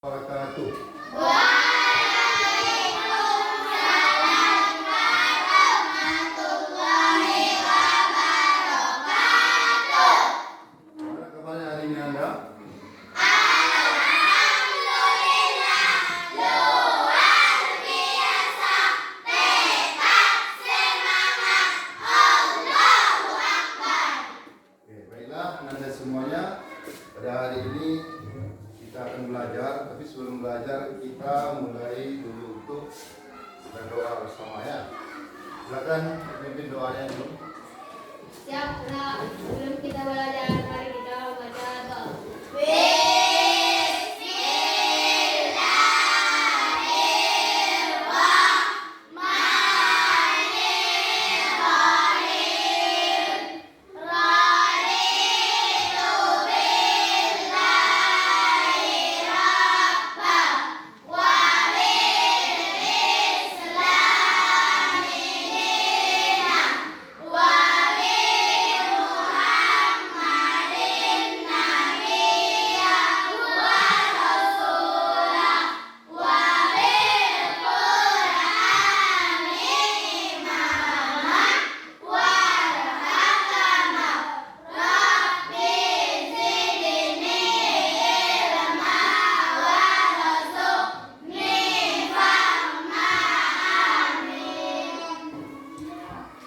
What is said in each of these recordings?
Wabarakatuh. Waalaikumsalam warahmatullahi wabarakatuh. Gimana kabarnya hari ini Anda? Alhamdulillah, luar biasa, tetap semangat, Allahu Akbar. Oke, baiklah Anda semuanya. Pada hari ini kita akan belajar, tapi sebelum belajar kita mulai dulu untuk berdoa bersama ya. Silakan pimpin doanya dulu. Siap, sebelum kita belajar, mari kita membaca doa.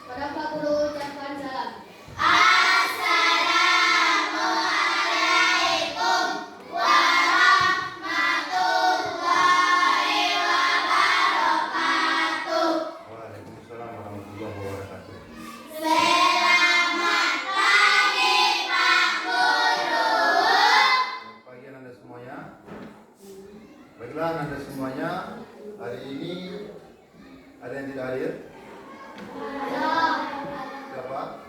Pada Pak Guru ucapkan salam. Assalamualaikum warahmatullahi wabarakatuh. Waalaikumsalam warahmatullahi wabarakatuh. Selamat pagi Pak Guru. Selamat pagi Anda semuanya. Baiklah Anda semuanya, hari ini ada yang tidak hadir? Siapa?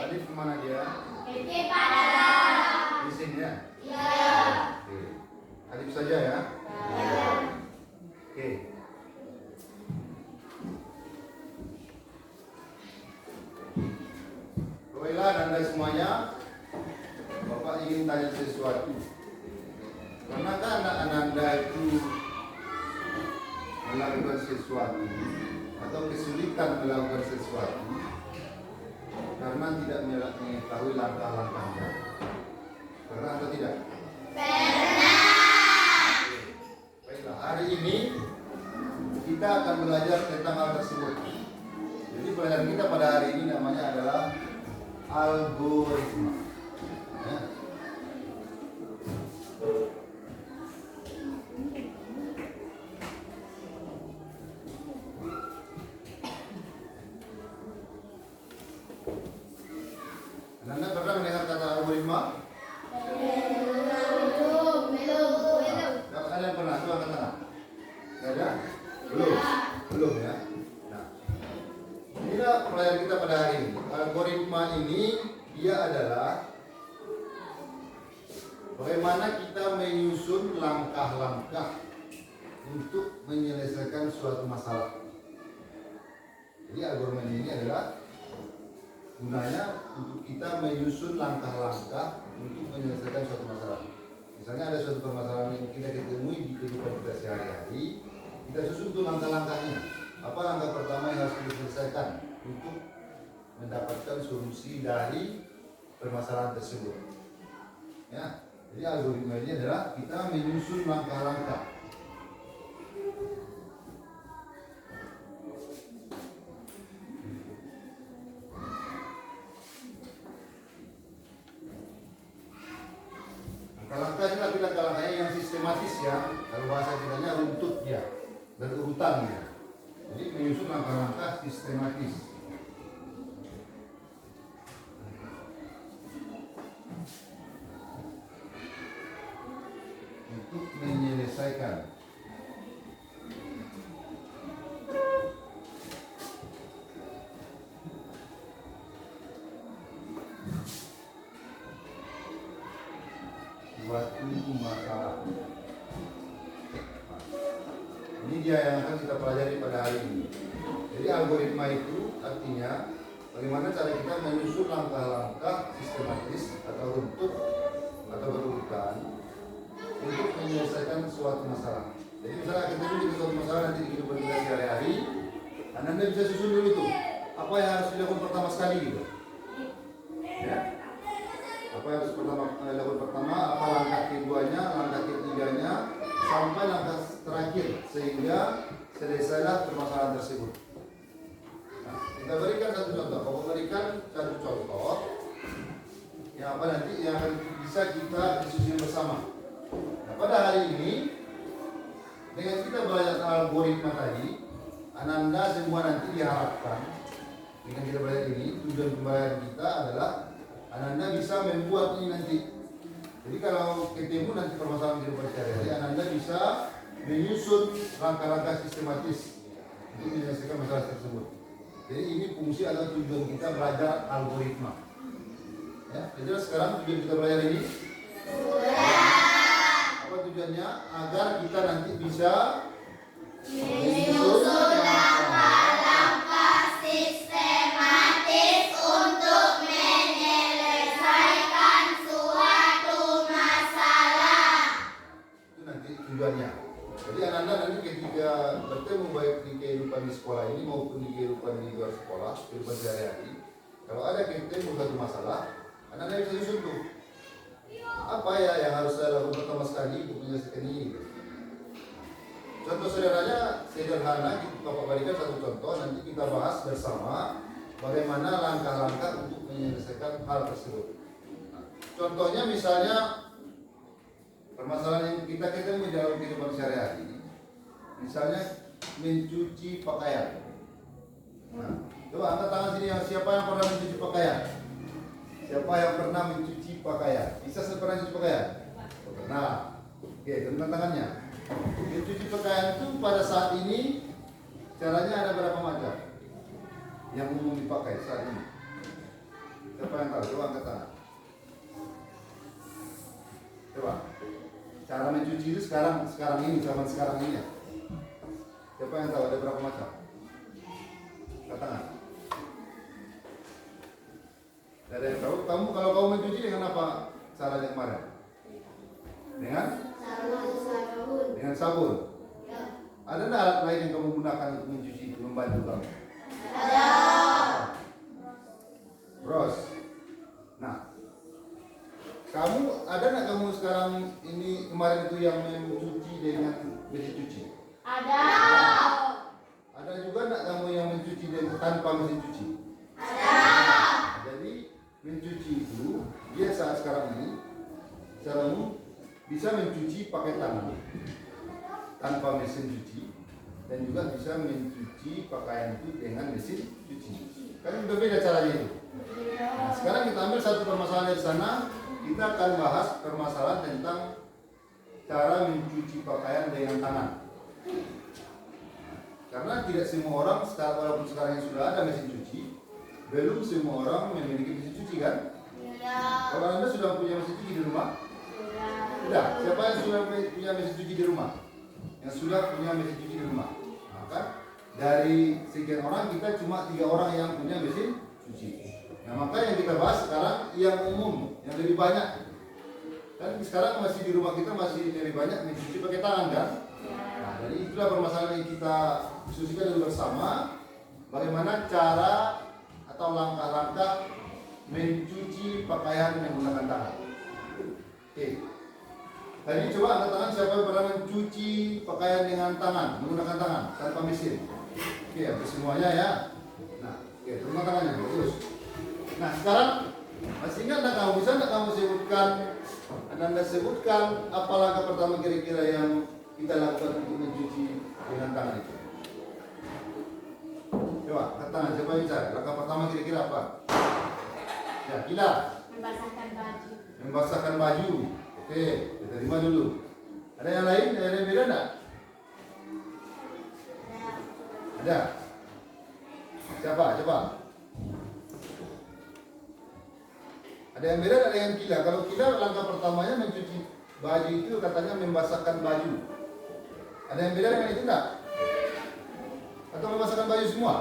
Alif kemana dia? Di sini ya? Oke. Alif saja ya? Oke. Baiklah Anda semuanya, Bapak ingin tanya sesuatu. Pernahkah anak-anak Anda itu melakukan sesuatu atau kesulitan melakukan sesuatu karena tidak mengetahui langkah-langkahnya? Pernah atau tidak? Baiklah, hari ini kita akan belajar tentang hal tersebut. Jadi pelajaran kita pada hari ini namanya adalah algoritma. Ya. Anda pernah mendengar kata algoritma? Kalau kalian pernah, coba angkat tangan. Tidak ada? Belum ya. Nah, inilah pelajaran kita pada hari ini. Algoritma ini dia adalah bagaimana kita menyusun langkah-langkah untuk menyelesaikan suatu masalah. Jadi algoritma ini adalah gunanya untuk kita menyusun langkah-langkah untuk menyelesaikan suatu masalah. Misalnya ada suatu permasalahan yang kita temui di kehidupan kita sehari-hari, kita susun tuh langkah-langkahnya. Apa langkah pertama yang harus kita selesaikan untuk mendapatkan solusi dari permasalahan tersebut? Ya, jadi algoritma ini adalah kita menyusun langkah-langkah. Langkah-langkah ini tapi langkah-langkahnya yang sistematis ya. Kalau bahasa kitanya runtut ya, berurutan ya. Jadi menyusun langkah-langkah sistematis. Untuk menyelesaikan suatu masalah. Ini dia yang akan kita pelajari pada hari ini. Jadi algoritma itu artinya bagaimana cara kita menyusun langkah-langkah sistematis atau runtut atau berurutan suatu masalah. Jadi misalnya ketemu dengan suatu masalah nanti di kehidupan kita sehari-hari, Anda bisa susun dulu tuh apa yang harus dilakukan pertama sekali gitu. Ya. Apa yang harus dilakukan pertama, apa langkah keduanya, langkah ketiganya, sampai langkah terakhir sehingga selesailah permasalahan tersebut. Nah, kita berikan satu contoh. Kalau berikan satu contoh, yang apa nanti yang akan bisa kita diskusi bersama. Nah, pada hari ini dengan kita belajar algoritma tadi, Ananda semua nanti diharapkan dengan kita belajar ini, tujuan pembelajaran kita adalah Ananda bisa membuat ini nanti. Jadi kalau ketemu nanti permasalahan kehidupan sehari-hari, Ananda bisa menyusun langkah-langkah sistematis untuk menyelesaikan masalah tersebut. Jadi ini fungsi atau tujuan kita belajar algoritma. Ya, jadi sekarang tujuan kita belajar ini. Apa tujuannya? Agar kita nanti bisa menyusun langkah-langkah sistematis untuk menyelesaikan suatu masalah. Itu nanti tujuannya. Jadi anak-anak nanti ketika bertemu baik di kehidupan di sekolah ini maupun di kehidupan di luar sekolah, kehidupan sehari-hari, kalau ada ketemu satu masalah, anak-anak bisa susun tuh. Apa ya yang harus saya lakukan pertama sekali untuk menyelesaikan ini? Contoh sederhananya, Bapak berikan satu contoh, nanti kita bahas bersama bagaimana langkah-langkah untuk menyelesaikan hal tersebut. Nah, contohnya misalnya permasalahan yang kita ketemu dalam kehidupan sehari-hari, misalnya mencuci pakaian. Nah, coba angkat tangan sini yang siapa yang pernah mencuci pakaian? Siapa yang pernah mencuci pakaian? Bisa pernah mencuci pakaian? Pernah. Oke, tentang tangannya. Mencuci pakaian itu pada saat ini caranya ada berapa macam yang umum dipakai saat ini? Siapa yang tahu? Coba angkat tangan. Coba. Cara mencuci itu sekarang ini, zaman sekarang ini ya. Siapa yang tahu ada berapa macam? Angkat tangan. Ada yang tahu? Kalau kamu mencuci dengan apa caranya kemarin? Dengan sabun. Ya. Ada nggak alat lain yang kamu gunakan untuk mencuci itu membantu kamu? Ada. Bros. Nah, kamu ada nggak kamu sekarang ini kemarin itu yang mencuci dengan mesin cuci? Ada. Ada juga nggak kamu yang mencuci dengan tanpa mesin cuci? Ada. Jadi mencuci itu dia saat sekarang ini caramu bisa mencuci pakai tangan tanpa mesin cuci dan juga bisa mencuci pakaian itu dengan mesin cuci. Kan berbeda caranya itu. Nah, sekarang kita ambil satu permasalahan dari sana, kita akan bahas permasalahan tentang cara mencuci pakaian dengan tangan. Karena tidak semua orang, walaupun sekarang sudah ada mesin cuci, belum semua orang memiliki mesin cuci kan? Ya. Kalau Anda sudah punya mesin cuci di rumah? Sudah. Siapa yang sudah punya mesin cuci di rumah? Yang sudah punya mesin cuci di rumah. Maka dari sekian orang kita cuma 3 orang yang punya mesin cuci. Nah, maka yang kita bahas sekarang yang umum, yang lebih banyak. Kan sekarang masih di rumah kita masih lebih banyak mencuci pakai tangan kan? Nah, jadi itulah permasalahan yang kita diskusikan dulu bersama. Bagaimana cara atau langkah-langkah mencuci pakaian menggunakan tangan. Oke. Tadi coba angkat tangan siapa yang pernah mencuci pakaian dengan tangan, menggunakan tangan tanpa mesin. Oke, hampir semuanya ya. Nah, oke, terima tangannya, bagus. Nah, sekarang masih ingat nggak kamu? Bisa nggak kamu sebutkan, Anda sebutkan apa langkah pertama kira-kira yang kita lakukan untuk mencuci dengan tangan itu? Coba, angkat tangan siapa yang bisa? Langkah pertama kira-kira apa? Ya, kita Membasahkan baju. membasahkan baju. Oke, kita terima dulu. Ada yang lain? Ada yang beda enggak? Ada. Siapa? Coba. Ada yang beda ada yang kila. Kalau kila langkah pertamanya mencuci baju itu katanya membasahkan baju. Ada yang beda dengan itu enggak? Atau membasahkan baju semua?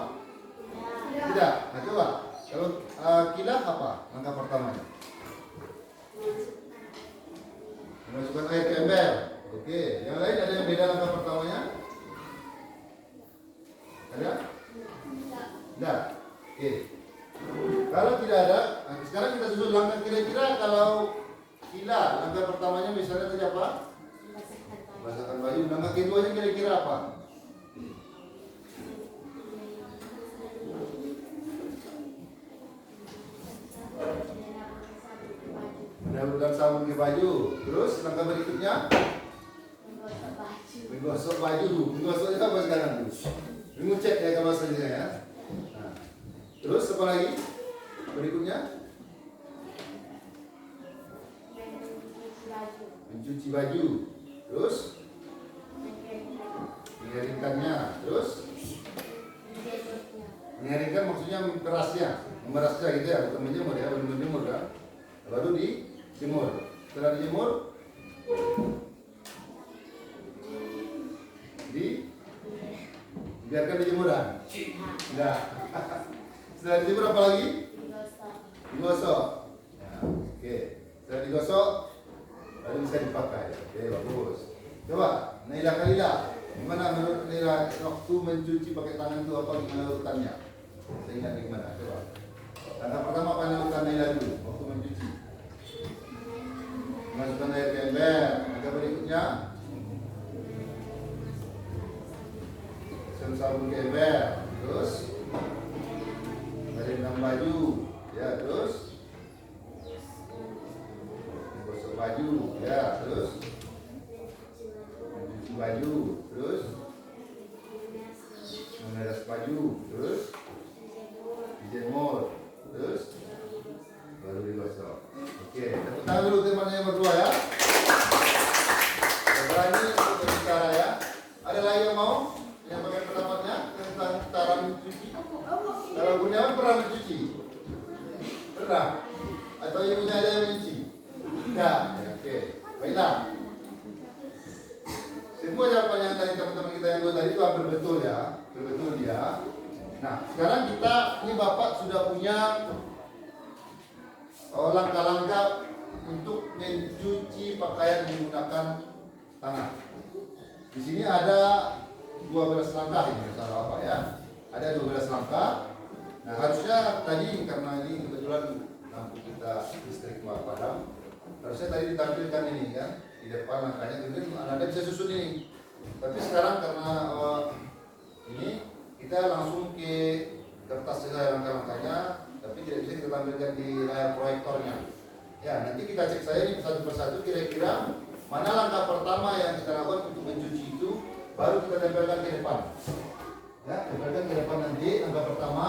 Tidak. Nah, coba. Kalau kila apa langkah pertamanya? Memasukkan air ke ember. Oke, yang lain pertamanya misalnya tadi apa? Basahkan baju. Langkah keduanya kira-kira apa? Menurunkan sabun ke baju. Terus langkah berikutnya menggosok baju. Menggosoknya apa sekarang tuh? Mengucek ya kalau bahasanya ya. Nah, terus apa lagi? Berikutnya mencuci baju. Terus mengeringkannya. Terus mengeringkan maksudnya memperasnya, memerasnya gitu ya, bukan menjemur ya, belum menjemur kan? Baru dijemur. Setelah dijemur, biarkan dijemuran. Enggak. Setelah dijemur apa lagi? Digosok. Ya, oke. Setelah digosok, baru bisa dipakai. Oke, bagus. Coba, Naila Kalila, gimana menurut Naila waktu mencuci pakai tangan itu apa gimana urutannya? Saya ingat gimana? Coba. Langkah pertama apa yang urutan Naila dulu waktu mencuci? Masukkan air ke ember. Langkah berikutnya sabun ke ember. Terus merendam baju. Ya, terus gosok baju. Ya, terus mencuci baju. Terus memeras baju. Terus dijemur. Terus baru digosok. Oke, tepuk tangan dulu teman-teman yang berdua ya. Berani untuk berbicara ya. Ada lagi yang mau? Yang pakai pendapatnya tentang cara mencuci? Kalau Gunawan pernah mencuci? Pernah? Atau ibunya ada yang mencuci? Enggak. Oke, baiklah. Semua jawaban yang tadi teman-teman kita yang dua tadi itu hampir betul ya, betul dia. Nah, sekarang kita ini Bapak sudah punya langkah-langkah untuk mencuci pakaian menggunakan tangan. Di sini ada 12 langkah ini salah apa ya? Ada 12 langkah. Nah, harusnya tadi karena ini kebetulan lampu kita listrik padam, harusnya tadi ditampilkan ini kan di depan langkahnya, kemudian Anda bisa susun ini. Tapi sekarang karena ini kita langsung ke kertas saja langkah-langkahnya, tapi tidak bisa kita tampilkan di layar proyektornya. Ya, nanti kita cek saja ini satu persatu kira-kira mana langkah pertama yang kita lakukan untuk mencuci itu, baru kita tempelkan ke depan. Ya, tempelkan ke depan nanti langkah pertama,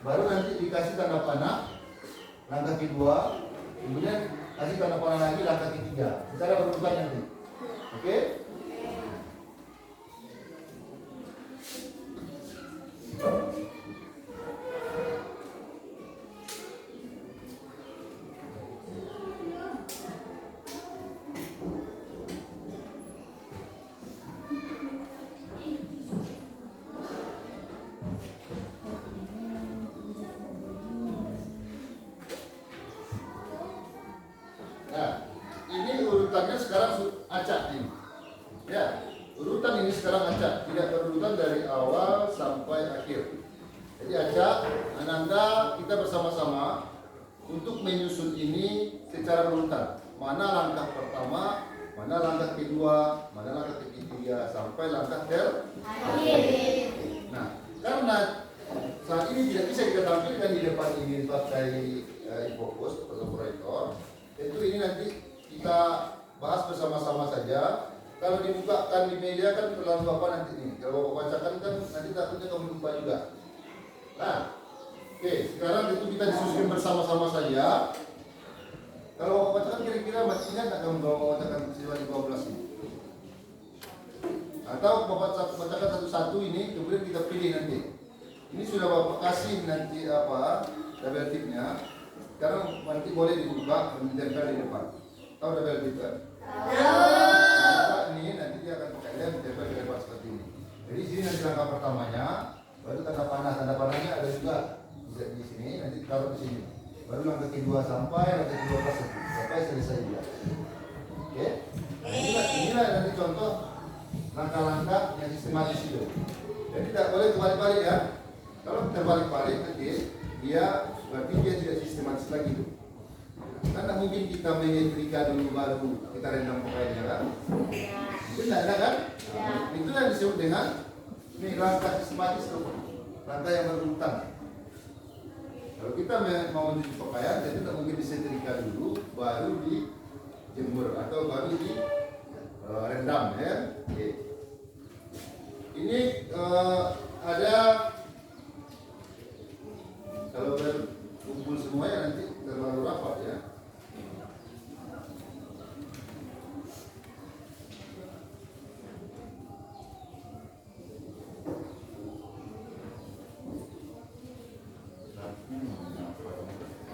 baru nanti dikasih tanda panah langkah kedua, kemudian kasih tanda panah lagi langkah ketiga. Secara berurutan nanti. Oke? Nah, ini urutannya sekarang acak ini. Ya, urutan ini sekarang acak, tidak berurutan dari awal sampai akhir. Jadi acak, Ananda kita bersama-sama untuk menyusun ini secara berurutan. Mana langkah pertama, mana langkah kedua, mana langkah ketiga, sampai langkah terakhir. Nah, karena saat ini tidak bisa kita tampilkan di depan ini pakai infokus atau proyektor, tentu ini nanti kita bahas bersama-sama saja. Kalau dibukakan di media kan terlalu apa nanti nih. Kalau Bapak bacakan kan nanti takutnya kamu lupa juga. Nah, oke, sekarang itu kita disusun bersama-sama saja. Kalau Bapak bacakan kira-kira masih ingat nggak kamu Bapak bacakan peristiwa di 12 ini? Atau Bapak bacakan satu-satu ini, kemudian kita pilih nanti. Ini sudah Bapak kasih nanti apa double tipnya. Sekarang nanti boleh dibuka dan ditempel di depan. Tahu double tip kan? Ini nanti dia akan pakai lem ditempel di depan seperti ini. Jadi sini nanti langkah pertamanya, baru tanda panah. Tanda panahnya ada juga di sini. Nanti taruh di sini. Baru langkah kedua sampai langkah kedua sampai selesai dia. Oke? Inilah nanti contoh langkah-langkah yang sistematis itu. Jadi tidak boleh terbalik-balik ya. Kalau terbalik-balik nanti dia berarti dia tidak sistematis lagi tuh. Kan tidak mungkin kita menyetrika dulu baru kita rendam pakaiannya kan? Ya. Itu tidak ada kan? Ya. Itu yang disebut dengan ini langkah sistematis tuh, langkah yang berurutan. Kalau kita mau mencuci pakaian, jadi tidak mungkin disetrika dulu, baru dijemur atau baru di rendam ya. Oke. Ini ada kalau berkumpul semuanya nanti terlalu rapat ya.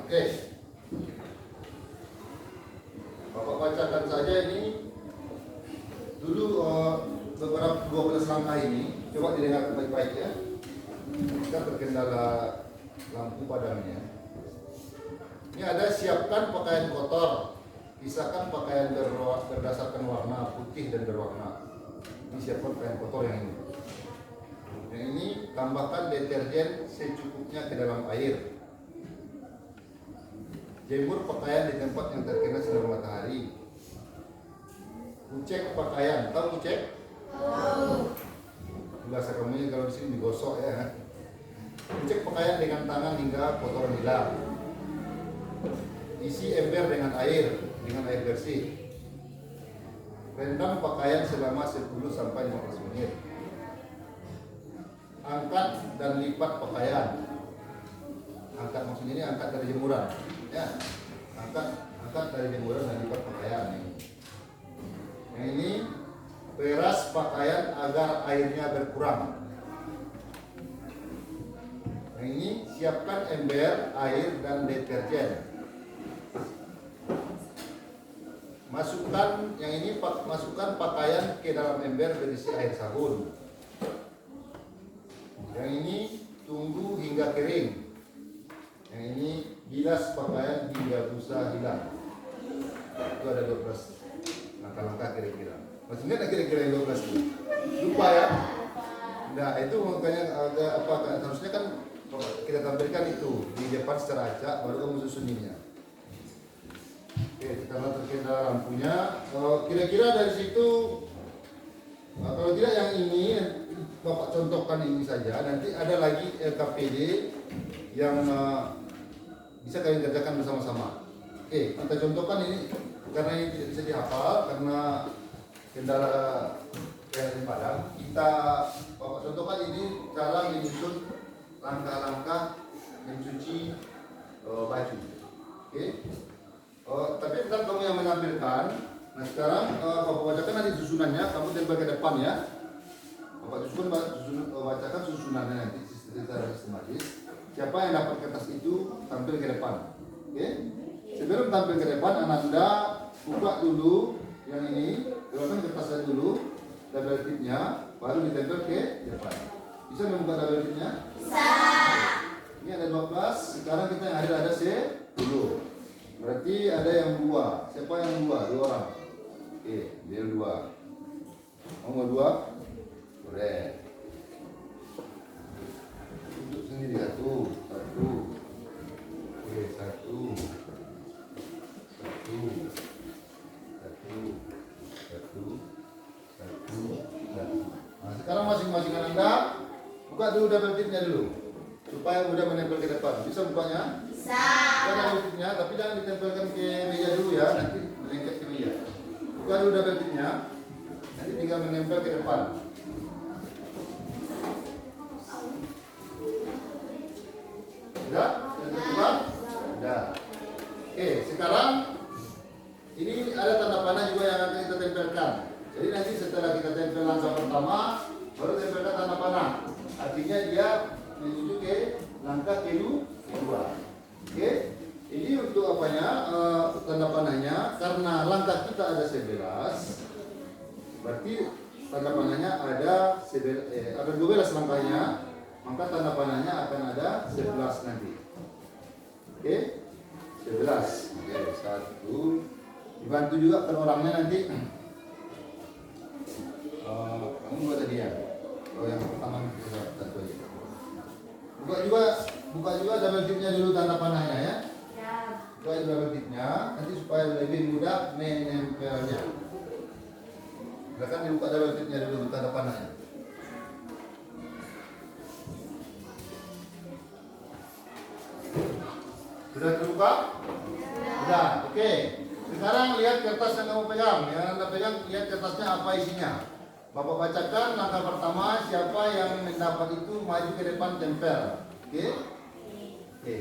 Oke. Bapak bacakan saja ini dulu beberapa 12 langkah ini, coba didengar baik-baik ya. Kita terkendala lampu padamnya. Ini ada siapkan pakaian kotor, pisahkan pakaian berdasarkan warna putih dan berwarna. Ini siapkan pakaian kotor yang ini. Yang ini tambahkan deterjen secukupnya ke dalam air. Jemur pakaian di tempat yang terkena sinar matahari. Kucek pakaian, tahu kucek? Tahu. Bahasa kamunya kalau di sini digosok ya. Kucek pakaian dengan tangan hingga kotoran hilang. Isi ember dengan air bersih. Rendam pakaian selama 10 sampai 15 menit. Angkat dan lipat pakaian. Angkat maksudnya ini angkat dari jemuran. Ya, angkat dari jemuran dan lipat pakaian ini. Yang ini peras pakaian agar airnya berkurang. Yang ini siapkan ember, air dan deterjen. Masukkan pakaian ke dalam ember berisi air sabun. Yang ini tunggu hingga kering. Yang ini bilas pakaian hingga busa hilang. Itu ada 12 langkah-langkah kira-kira. Masih ingat kira-kira yang 12 itu? Lupa ya? Nah itu makanya agak apa? Harusnya kan kita tampilkan itu di depan secara acak, baru kamu susuninnya. Oke, karena terkendala lampunya. Kira-kira dari situ, kalau tidak yang ini, Bapak contohkan ini saja. Nanti ada lagi LKPD yang bisa kalian kerjakan bersama-sama. Oke, kita contohkan ini karena ini tidak bisa dihafal karena kendala yang padam. Kita Bapak contohkan ini cara menyusun langkah-langkah mencuci baju. Oke. Tapi tetap kamu yang menampilkan. Nah sekarang Bapak bacakan nanti susunannya. Kamu tempel ke depan ya. Bapak bacakan susunannya nanti secara sistematis. Siapa yang dapat kertas itu tampil ke depan. Oke? Sebelum tampil ke depan, Ananda buka dulu yang ini, keluarkan kertasnya dulu, double tipnya, baru ditempel ke depan. Bisa membuka double tipnya? Bisa. Ini ada 12. Sekarang kita yang hadir ada 10. Berarti ada yang 2. Siapa yang 2? 2 orang. Oke, dia 2. Mau 2? Boleh. Duduk sendiri satu. Oke, satu. Nah, sekarang masing-masing Anda buka dulu double tipnya dulu supaya mudah menempel ke depan. Bisa bukanya? Bisa. Buka double tipnya, tapi jangan ditempelkan ke meja dulu ya, nanti melengket ke meja. Buka dulu double tipnya, nanti tinggal menempel ke depan. Sudah? Sudah keluar? Sudah. Oke, sekarang ini ada tanda panah juga yang akan kita tempelkan. Jadi nanti setelah kita tempel langkah pertama, baru tempelkan tanda panah. Artinya dia menuju ke langkah kedua. Oke, ini untuk apanya? Tanda panahnya karena langkah kita ada 11, berarti tanda panahnya ada 12 langkahnya, maka tanda panahnya akan ada 11 nanti. Oke, 11. Oke, 1. Dibantu juga kan orangnya nanti. Kamu buat tadi ya. Kalau yang pertama kita satu aja. Buka juga double tipnya dulu tanda panahnya ya. Buka double tipnya. menempelnya. Silakan dibuka dalamnya dulu tanda panahnya. Sudah terbuka? Sudah, oke. Sekarang lihat kertas yang kamu pegang. Yang Anda pegang, lihat kertasnya apa isinya. Bapak bacakan langkah pertama, siapa yang mendapat itu maju ke depan tempel. Oke? Oke.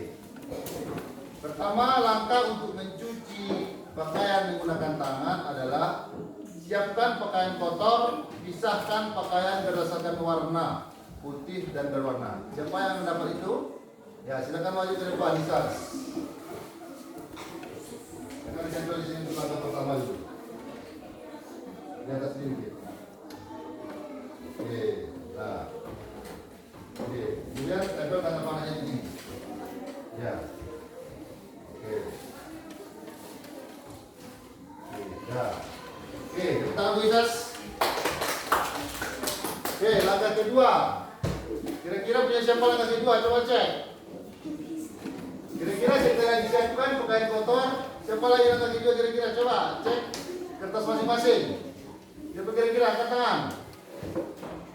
Pertama, langkah untuk mencuci pakaian menggunakan tangan adalah siapkan pakaian kotor, pisahkan pakaian berdasarkan warna, putih dan berwarna. Siapa yang mendapat itu? Ya, silakan maju ke depan, Nisas. Silakan ditempel di sini untuk langkah pertama dulu. Di atas sedikit. Oke, nah. Oke, kemudian tempel tanda panahnya ini. Ya. Oke. Ya. Oke, kita Nisas. Oke, langkah kedua. Kira-kira punya siapa langkah kedua? Coba cek. Kira-kira setelah disiapkan pakaian kotor, siapa lagi langkah kedua kira-kira? Coba cek kertas masing-masing. Siapa kira-kira? Angkat tangan.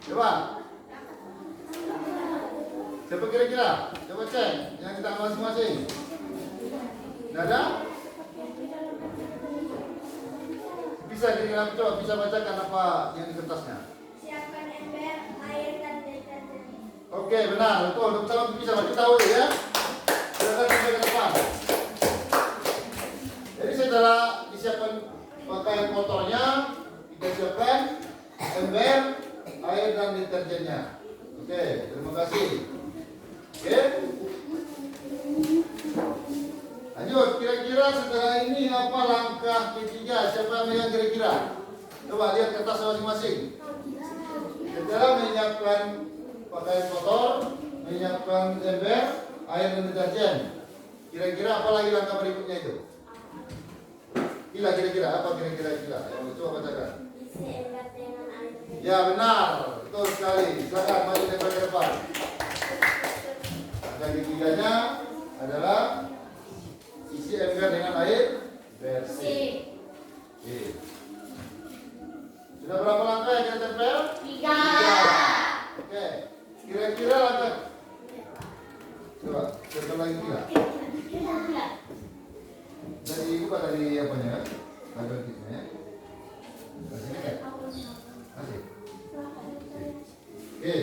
Coba. Siapa kira-kira? Coba cek yang kita masing-masing. Tidak ada? Bisa kira-kira coba bisa bacakan apa yang di kertasnya. Siapkan ember, air dan deterjen. Oke, benar, betul. Teman-teman bisa baca tahu ya. Silakan sampai ke depan. Jadi setelah disiapkan pakaian kotornya, kita siapkan ember, air dan deterjennya. Oke, terima kasih. Oke. Lanjut, kira-kira setelah ini apa langkah ketiga? Siapa yang kira-kira? Coba lihat kertas masing-masing. Setelah menyiapkan pakaian kotor, menyiapkan ember, air dan deterjen. Kira-kira apa lagi langkah berikutnya itu? Gila kira-kira apa kira-kira gila? Yang coba bacakan. Isi ember dengan air. Ya benar, betul sekali. Silakan maju ke depan. Langkah ketiganya adalah isi ember dengan air bersih. Oke. Sudah berapa langkah yang kita tempel? 3. Oke. Kira-kira langkah. Coba, tempel lagi gila. Dari buka dari apanya kan? Label kitnya ya. Kasih kan? Kasih. Oke.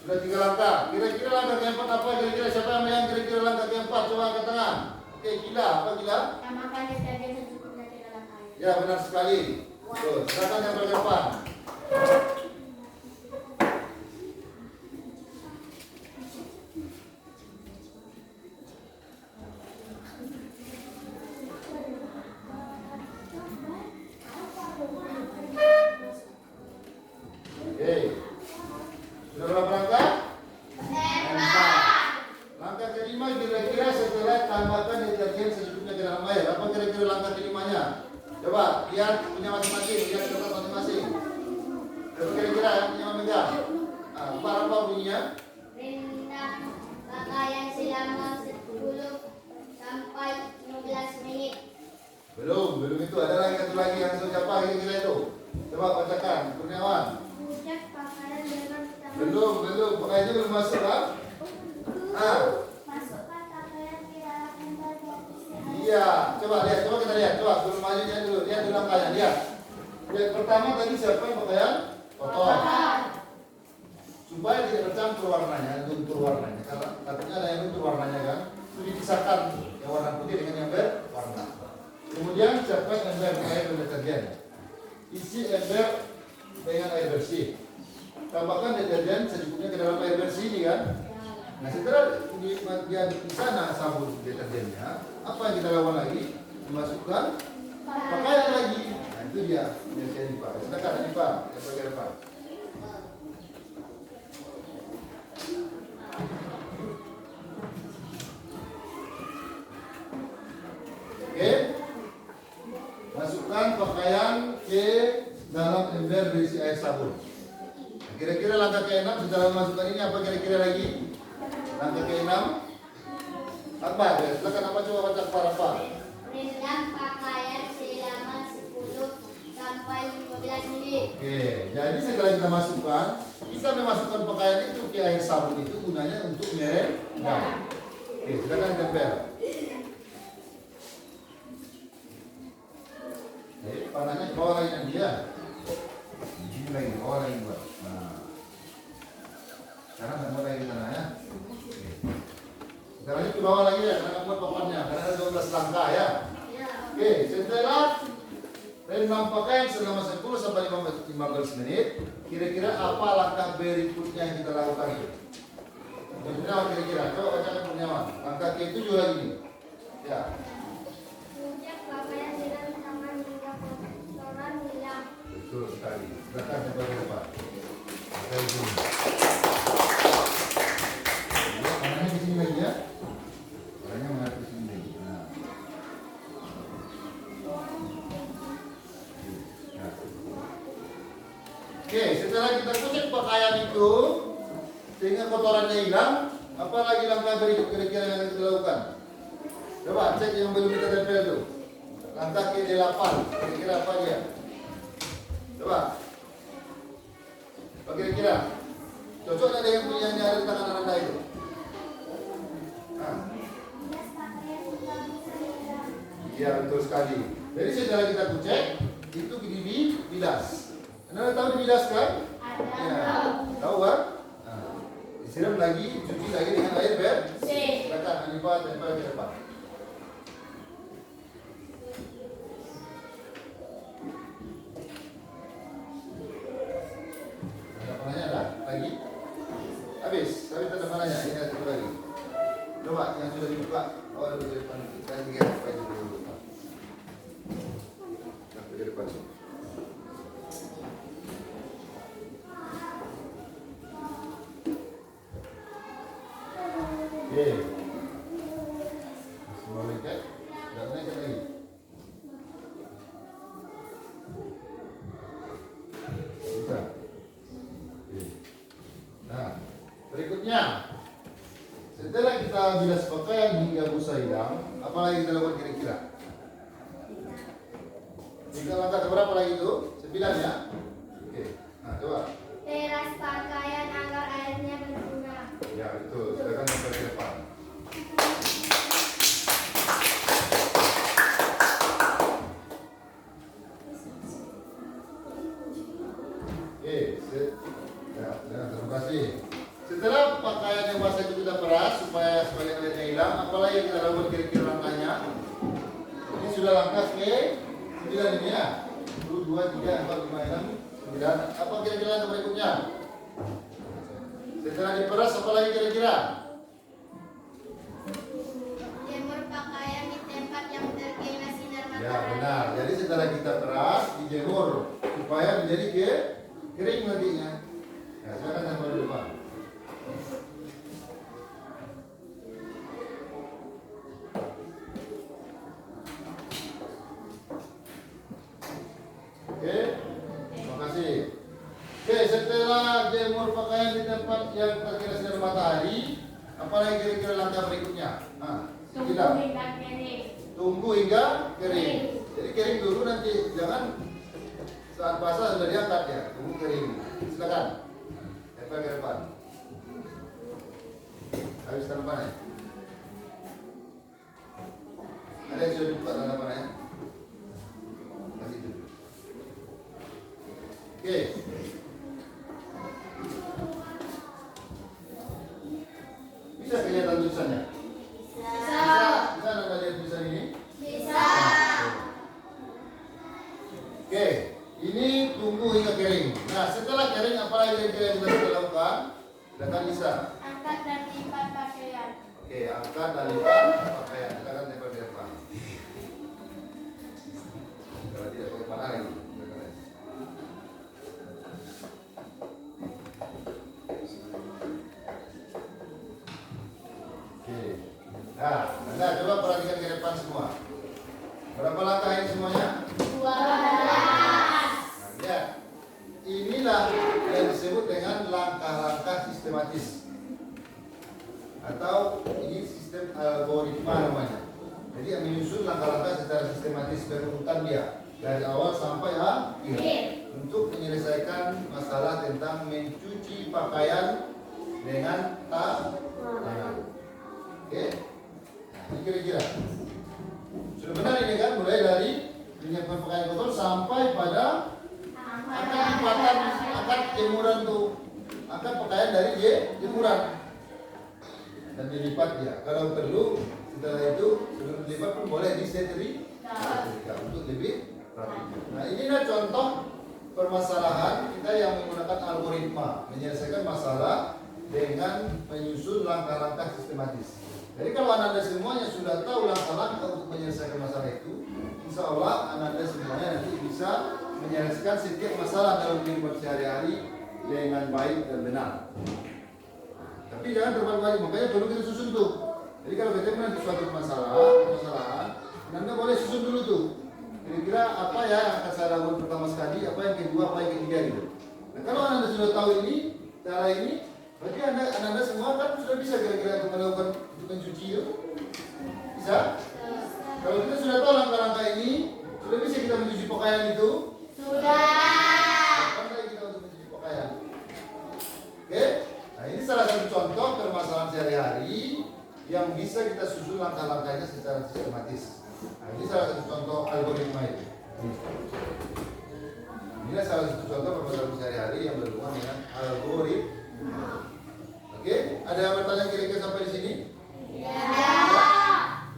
Sudah 3 langkah. Kira-kira langkah keempat apa? Kira-kira siapa yang megang kira-kira langkah keempat? Coba angkat tangan. Oke, gila. Apa gila? Tambahkan deterjen secukupnya ke dalam air. Ya, benar sekali. Tuh, silakan yang ke depan. Oke. Sudah berapa langkah? 4. Langkah kelima kira-kira setelah tambahkan deterjen secukupnya ke dalam air. Apa kira-kira langkah kelimanya? Coba lihat punya masing-masing, lihat kertas masing-masing. Coba kira-kira yang punya memegang. Apa bunyinya? Rendam pakaian selama 10 sampai 15 menit. Belum itu. Ada lagi satu lagi yang siapa kira-kira itu? Coba bacakan, Kurniawan. Mengucap pakaian dengan tangan. Belum. Pakaiannya belum masuk kan? Masukkan pakaian ke dalam ember dan isi air. Iya, coba kita lihat. Coba sebelum majunya dulu, lihat dulu langkahnya, lihat. Yang pertama tadi siapa yang pakaian kotor. Supaya tidak bercampur warnanya, luntur warnanya. Karena takutnya ada yang luntur warnanya kan. Itu dipisahkan yang warna putih dengan yang berwarna. Kemudian siapkan ember air dan deterjen. Isi ember dengan air bersih. Tambahkan deterjen secukupnya ke dalam air bersih ini kan. Nah setelah dia di sana sabun deterjennya, apa yang kita lakukan lagi? Memasukkan pakaian lagi. Nah itu dia biasanya dipakai. Silakan dipakai, yang bagian depan. Oke, masukkan pakaian ke dalam ember berisi air sabun. Kira-kira langkah ke-6 setelah memasukkan ini apa kira-kira lagi? Langkah ke-6 apa? Silakan apa coba baca para apa? Rendam pakaian Oke, jadi setelah kita masukkan, kita memasukkan pakaian itu ke air sabun itu gunanya untuk merendam. Oke, silakan tempel. Jadi panahnya ke bawah lagi nanti ya. Di sini lagi, ke bawah lagi buat. Nah, sekarang nggak mau lagi di sana ya. Oke. Sekarang ini ke bawah lagi ya, karena buat papannya, karena ada 12 langkah ya. Oke, setelah rendam pakaian selama 10 sampai 15 menit, kira-kira apa langkah berikutnya yang kita lakukan itu? Kurniawan kira-kira, coba bacakan Kurniawan. Langkah ke-7 lagi nih. Ya. Puncak pakaian dengan tangan hingga kotoran hilang. Betul sekali. Silakan coba ke depan. Saya di sini. Ya, tangannya di sini lagi ya. Tangannya menghadap di sini lagi. Nah. Nah. Oke, setelah kita kucek pakaian itu sehingga kotorannya hilang, apa lagi langkah berikut kira-kira yang akan kita lakukan? Coba cek yang belum kita tempel tuh. Langkah ke-8, kira-kira apa dia? Coba. Apa kira-kira? Cocok nggak dengan yang ada di tangan Anda itu? Nah. Iya, betul sekali. Jadi setelah kita kucek, itu dibilas. Anda tahu dibilas kan? Ya. Tahu kan? Nah. Disiram lagi, cuci lagi dengan air bersih. Silakan Hanifah tempel ke depan. Lagi habis, tapi tetap mananya ini ada satu lagi. Coba yang sudah dibuka, awal dulu ke depan, kita tiga apa itu dulu. Sampai ke depan. Oke, semua lengkap, tidak naik lagi. Bisa. Nah, berikutnya setelah kita bilas pakaian hingga busa hilang, apa lagi kita lakukan kira-kira? Kita langkah berapa lagi itu? 9 ya? Oke, nah coba. Teras pakaian agar airnya berkurang. Ya betul, silakan sampai ke depan. Oke, ya, terima kasih. Setelah pakaian yang basah itu kita peras supaya airnya hilang, apalagi yang kita lakukan kira-kira langkahnya? Ini sudah langkah ke 9 ini ya. 1, 2, 3, 4, 5, 6, 9. Apa kira-kira langkah berikutnya? Setelah diperas, apa lagi kira-kira? Jemur pakaian di tempat yang terkena sinar matahari. Ya benar. Jadi setelah kita peras, dijemur supaya menjadi kering nantinya. Ya, silakan yang baru depan. Oke, terima kasih. Oke, setelah jemur pakaian di tempat yang terkena sinar matahari, apa lagi kira-kira langkah berikutnya? Nah, kita tunggu hingga kering. Jadi kering dulu, nanti jangan saat basah sudah diangkat ya, tunggu kering. Silakan. Tempel ke depan. Habis tanamannya. Ada yang sudah dibuka tanamannya? Kasih itu. Oke. Bisa kelihatan tulisannya? Bisa. Bisa Anda lihat tulisan ini? Bisa. Oke, ini tunggu hingga kering. Nah, setelah kering apa lagi yang kita bisa lakukan? Silakan bisa. Angkat dan lipat pakaian. Oke, angkat dan lipat pakaian. Silakan tempel di depan. Kalau tidak pakai panah lagi. Oke. Nah, Anda coba perhatikan ke depan semua. Berapa langkah ini semuanya? 12. Nah, lihat. Inilah yang disebut dengan langkah-langkah sistematis. Atau ini sistem algoritma namanya. Jadi yang menyusun langkah-langkah secara sistematis berurutan dia dari awal sampai akhir untuk menyelesaikan pakaian dengan tangan. Oke? Nah, ini kira-kira. Sudah benar ini kan? Mulai dari menyiapkan pakaian kotor sampai pada angkat jemuran tuh. Angkat pakaian dari jemuran. Dan dilipat ya. Kalau perlu setelah itu sebelum dilipat pun boleh disetrika untuk lebih rapi. Nah, inilah contoh permasalahan kita yang menggunakan algoritma menyelesaikan masalah dengan menyusun langkah-langkah sistematis. Jadi kalau Anda semuanya sudah tahu langkah-langkah untuk menyelesaikan masalah itu, insya Allah Anda semuanya nanti bisa menyelesaikan setiap masalah dalam kehidupan sehari-hari dengan baik dan benar. Tapi jangan terbalik-balik, makanya perlu kita susun tuh. Jadi kalau ketemu nanti suatu permasalahan, Anda boleh susun dulu tuh. Kira-kira apa ya yang akan saya lakukan pertama sekali, apa yang kedua, apa yang ketiga gitu. Nah kalau Anda sudah tahu ini, cara ini, berarti Anda semua kan sudah bisa kira-kira untuk melakukan mencuci itu. Bisa? Kalau kita sudah tahu langkah-langkah ini, sudah bisa kita mencuci pakaian itu? Sudah. Pandai kita untuk mencuci pakaian. Oke? Nah ini salah satu contoh permasalahan sehari-hari yang bisa kita susun langkah-langkahnya secara sistematis. Nah, ini salah satu contoh algoritma itu. Ini salah satu contoh permasalahan sehari-hari yang berhubungan dengan algoritma. Oke, ada yang bertanya kira-kira sampai di sini? Ya.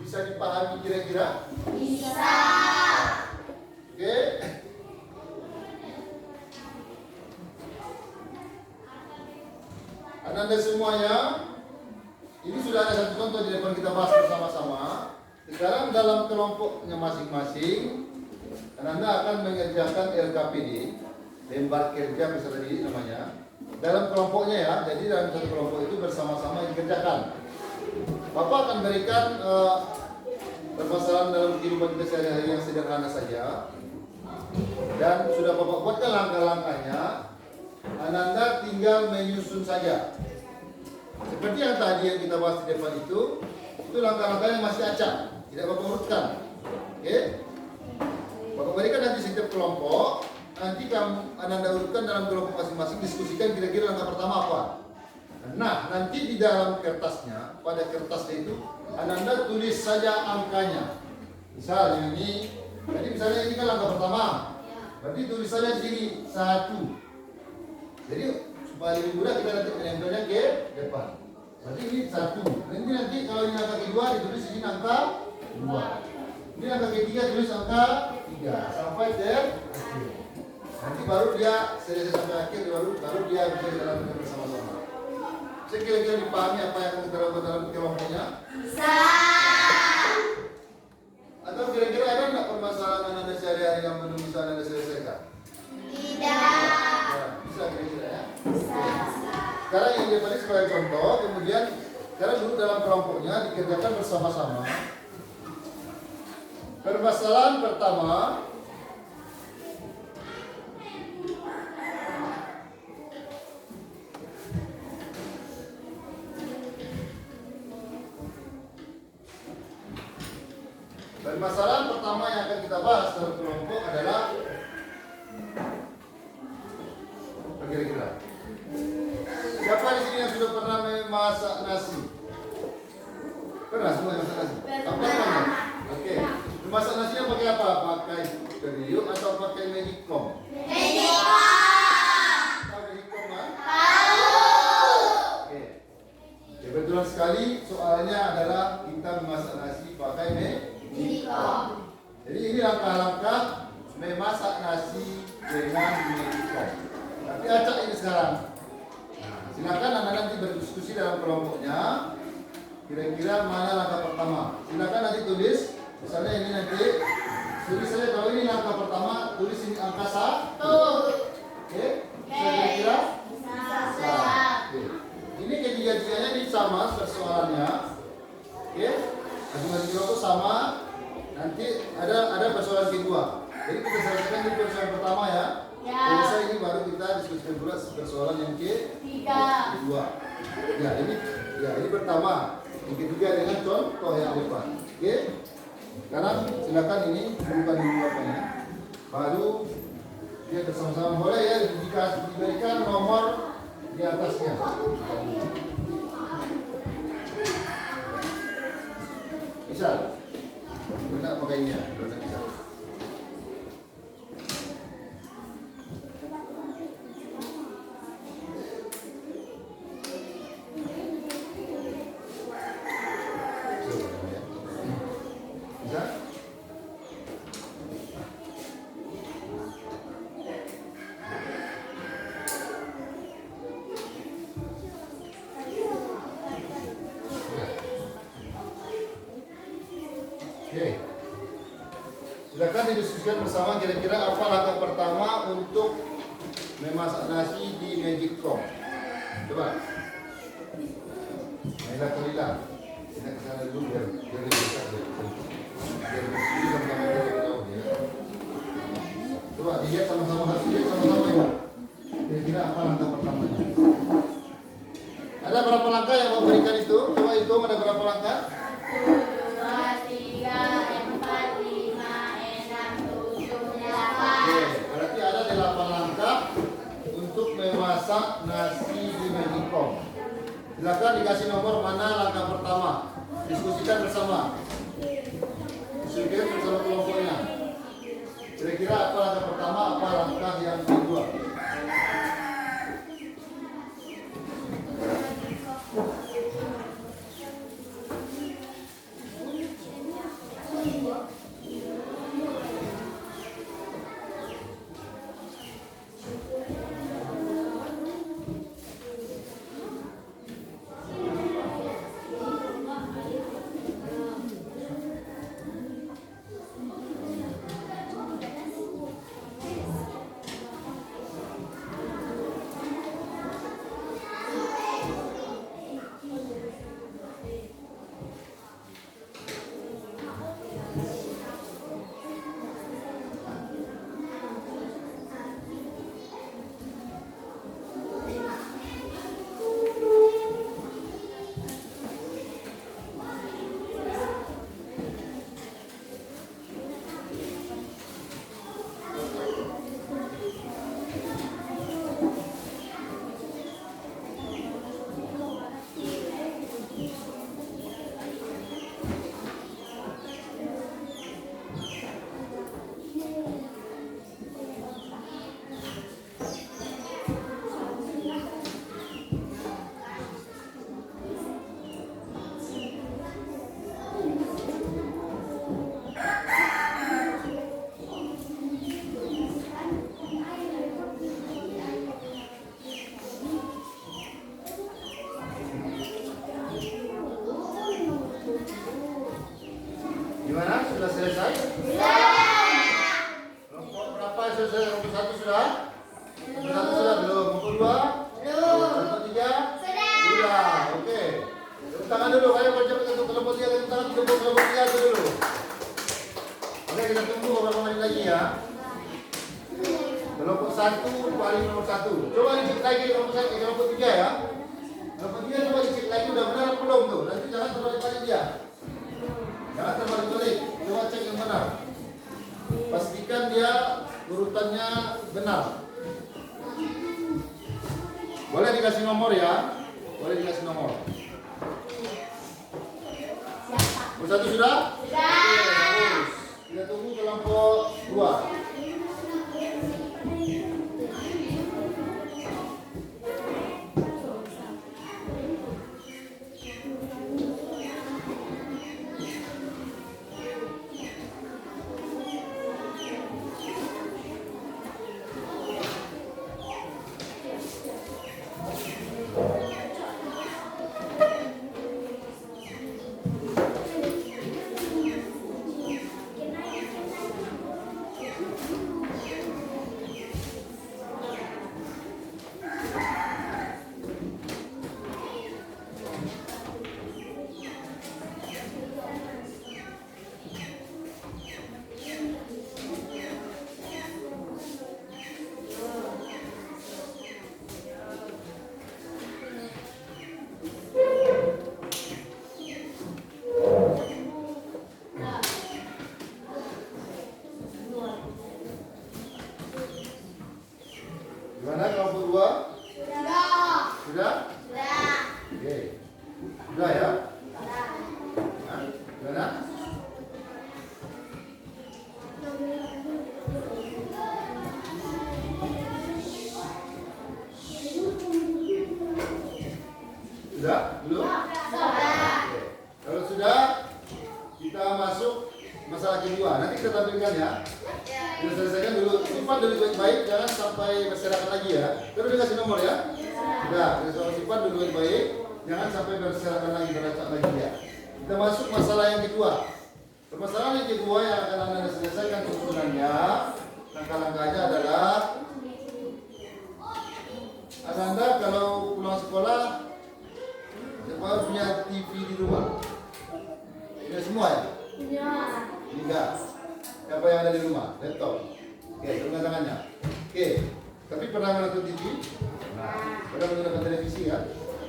Bisa dipahami kira-kira? Bisa. Oke. Anda semuanya, ini sudah ada satu contoh di depan kita bahas bersama-sama. Sekarang dalam kelompoknya masing-masing, Anda akan mengerjakan LKPD, lembar kerja peserta didik namanya. Dalam kelompoknya ya, jadi dalam satu kelompok itu bersama-sama dikerjakan. Bapak akan berikan permasalahan dalam kehidupan kita sehari-hari yang sederhana saja. Dan sudah Bapak buatkan langkah-langkahnya, Anda tinggal menyusun saja. Seperti yang tadi yang kita bahas di depan itu langkah-langkahnya masih acak, tidak Bapak urutkan. Oke? Bapak berikan nanti setiap kelompok, nanti Anda urutkan dalam kelompok masing-masing, diskusikan kira-kira langkah pertama apa. Nah, nanti di dalam kertasnya, pada kertasnya itu, Anda tulis saja angkanya. Misalnya ini, jadi misalnya ini kan langkah pertama, berarti tulis saja di sini 1. Jadi supaya lebih mudah kita nanti menempelnya ke depan. Berarti ini 1. Nanti kalau ini angka kedua ditulis di sini angka 2. Ini angka ketiga tulis angka 3 sampai terakhir. Nanti baru dia selesai sampai akhir, baru dia bisa jalankan bersama-sama. Saya kira-kira dipahami apa yang kita lakukan dalam kelompoknya? Bisa. Atau kira-kira ada nggak permasalahan Anda sehari-hari yang belum bisa Anda selesaikan? Tidak. Bisa kira-kira ya? Bisa. Sekarang yang dia tadi sebagai contoh, kemudian sekarang dulu dalam kelompoknya dikerjakan bersama-sama. Permasalahan pertama, yang akan kita bahas dalam kelompok adalah kira-kira. Siapa di sini yang sudah pernah memasak nasi? Pernah semua yang masak nasi? Apa namanya? Oke. Memasak nasinya pakai apa? Pakai teriuk atau pakai magicom? Tahu magicom kan? Oke. Kebetulan sekali soalnya adalah kita memasak nasi pakai magicom. Jadi ini langkah-langkah memasak nasi dengan magicom. Tapi acak ini sekarang. Silakan Anda nanti berdiskusi dalam kelompoknya. Kira-kira mana langkah pertama? Silakan nanti tulis. Misalnya ini nanti tulis saja kalau ini langkah pertama, tulis ini angka 1. Oke? Kira-kira? Oke. Ini ketiga-tiganya ini sama persoalannya. Oke? Masing-masing kelompok sama. Nanti ada persoalan kedua. Jadi kita selesaikan di persoalan pertama ya. Selesai ini baru kita diskusikan pula persoalan yang kedua. Ini pertama. Yang ketiga dengan contoh yang depan. Oke? Sekarang silakan ini bukan dulu apanya. Baru dia bersama-sama boleh ya diberikan nomor di atasnya. Bisa? Enggak pakainya, enggak bisa. Bisa? Oke. Silakan didiskusikan bersama kira-kira apa langkah pertama untuk memasak nasi di Magic Tom. Coba. Naila Kalila. Kita ke sana dulu biar lebih dekat ya. Biar bersih sama-sama kita tahu ya. Coba dilihat sama-sama ya. Kira-kira apa langkah pertamanya? Ada berapa langkah yang mau berikan itu? Coba hitung ada berapa langkah? 1, 2, 3, 4, 5, 6, 7, 8. Oke, berarti ada 8 langkah untuk memasak nasi di Magic Tom. Silakan dikasih nomor mana langkah pertama. Diskusikan bersama. Diskusikan bersama kelompoknya. Kira-kira apa langkah pertama, apa langkah yang kedua? Gimana? Sudah selesai? Kelompok berapa selesai? Kelompok 1 sudah? Kelompok 1 sudah belum? Kelompok 2? Kelompok 3? Sudah. Oke. Tepuk tangan dulu. Ayo baca untuk kelompok 3, tepuk tangan untuk kelompok 3 dulu. Oke, kita tunggu beberapa menit lagi ya. Kelompok 1 paling nomor 1. Coba dicek lagi kelompok 3 ya. Kelompok 3 coba dicek lagi udah benar atau belum tuh. Nanti jangan terbalik-balik dia. Jangan terbalik-balik. Coba cek yang benar. Pastikan dia urutannya benar. Boleh dikasih nomor ya. Boleh dikasih nomor. Satu sudah? Sudah. Bagus. Kita tunggu kelompok 2. Gimana kelompok 2? Sudah. Sudah? Belum? Sudah. Oke. Kalau sudah, kita masuk masalah kedua. Nanti kita tampilkan ya. Kita selesaikan dulu. Simpan dulu baik-baik, jangan sampai berserakan lagi ya. Terus dikasih nomor ya. Sudah, kita simpan dulu baik-baik, jangan sampai berserakan lagi, beracak lagi ya. Kita masuk masalah yang kedua. Permasalahan yang kedua yang akan Anda selesaikan susunannya, langkah-langkahnya adalah Anda kalau pulang sekolah siapa punya TV di rumah? Tidak semua ya? Tidak. Siapa yang ada di rumah? Laptop. Oke, turunkan tangannya. Oke. Tapi pernah menonton TV? Pernah menggunakan televisi ya?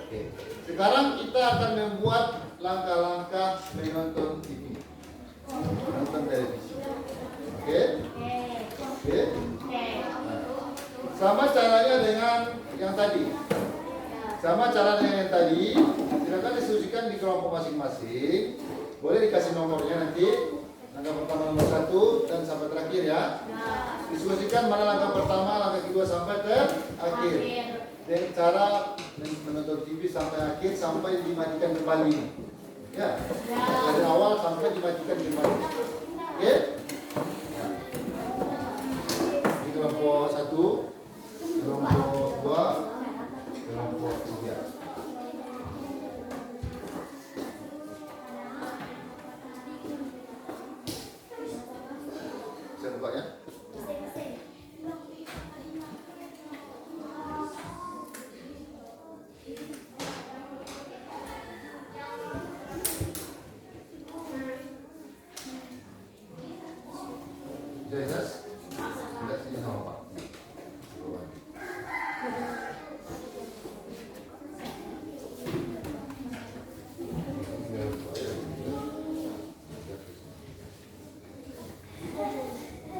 Oke. Sekarang kita akan membuat langkah-langkah menonton TV. Menonton televisi. Oke? Oke. Sama caranya dengan yang tadi. Sama cara dengan yang tadi. Silakan diskusikan di kelompok masing-masing. Boleh dikasih nomornya nanti. Langkah pertama nomor 1 dan sampai terakhir ya. Diskusikan mana langkah pertama, langkah kedua sampai terakhir. Dan cara menonton TV sampai akhir sampai dimatikan kembali. Ya. Dari awal sampai dimatikan kembali. Oke? Di kelompok 1, kelompok 2, kelompok 3. Saya buka ya. Jelas? Tidak sih sama Pak.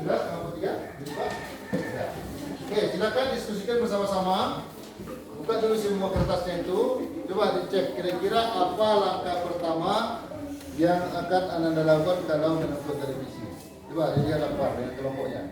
Sudah, nomor 3? Sudah. Oke, silakan diskusikan bersama-sama. Buka dulu semua kertasnya itu. Coba dicek kira-kira apa langkah pertama yang akan Anda lakukan kalau menonton televisi. Coba dilihat apa dengan kelompoknya.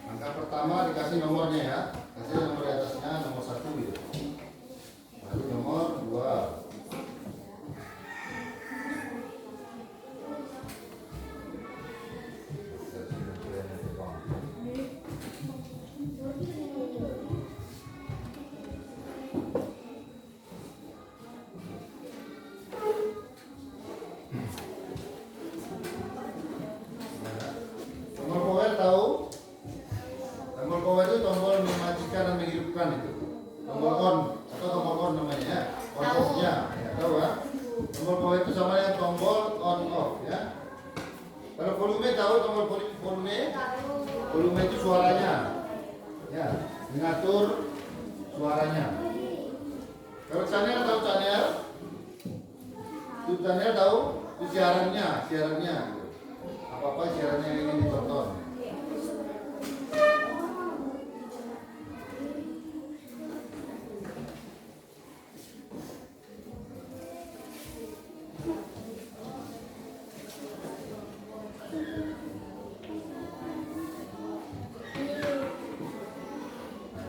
Langkah pertama dikasih nomornya ya. Kasih nomor di atasnya, nomor 1 gitu. Lalu nomor 2. Tombol power tahu? Tombol power itu tombol mematikan dan menghidupkan itu. Tombol on atau tombol on namanya ya. On off-nya, ya tahu kan? Tombol power itu sama dengan tombol on off ya. Kalau volume tahu tombol volume? Volume itu suaranya. Ya, mengatur suaranya. Kalau channel tahu channel? Itu channel tahu? Itu siarannya gitu. Apa-apa siarannya yang ingin ditonton.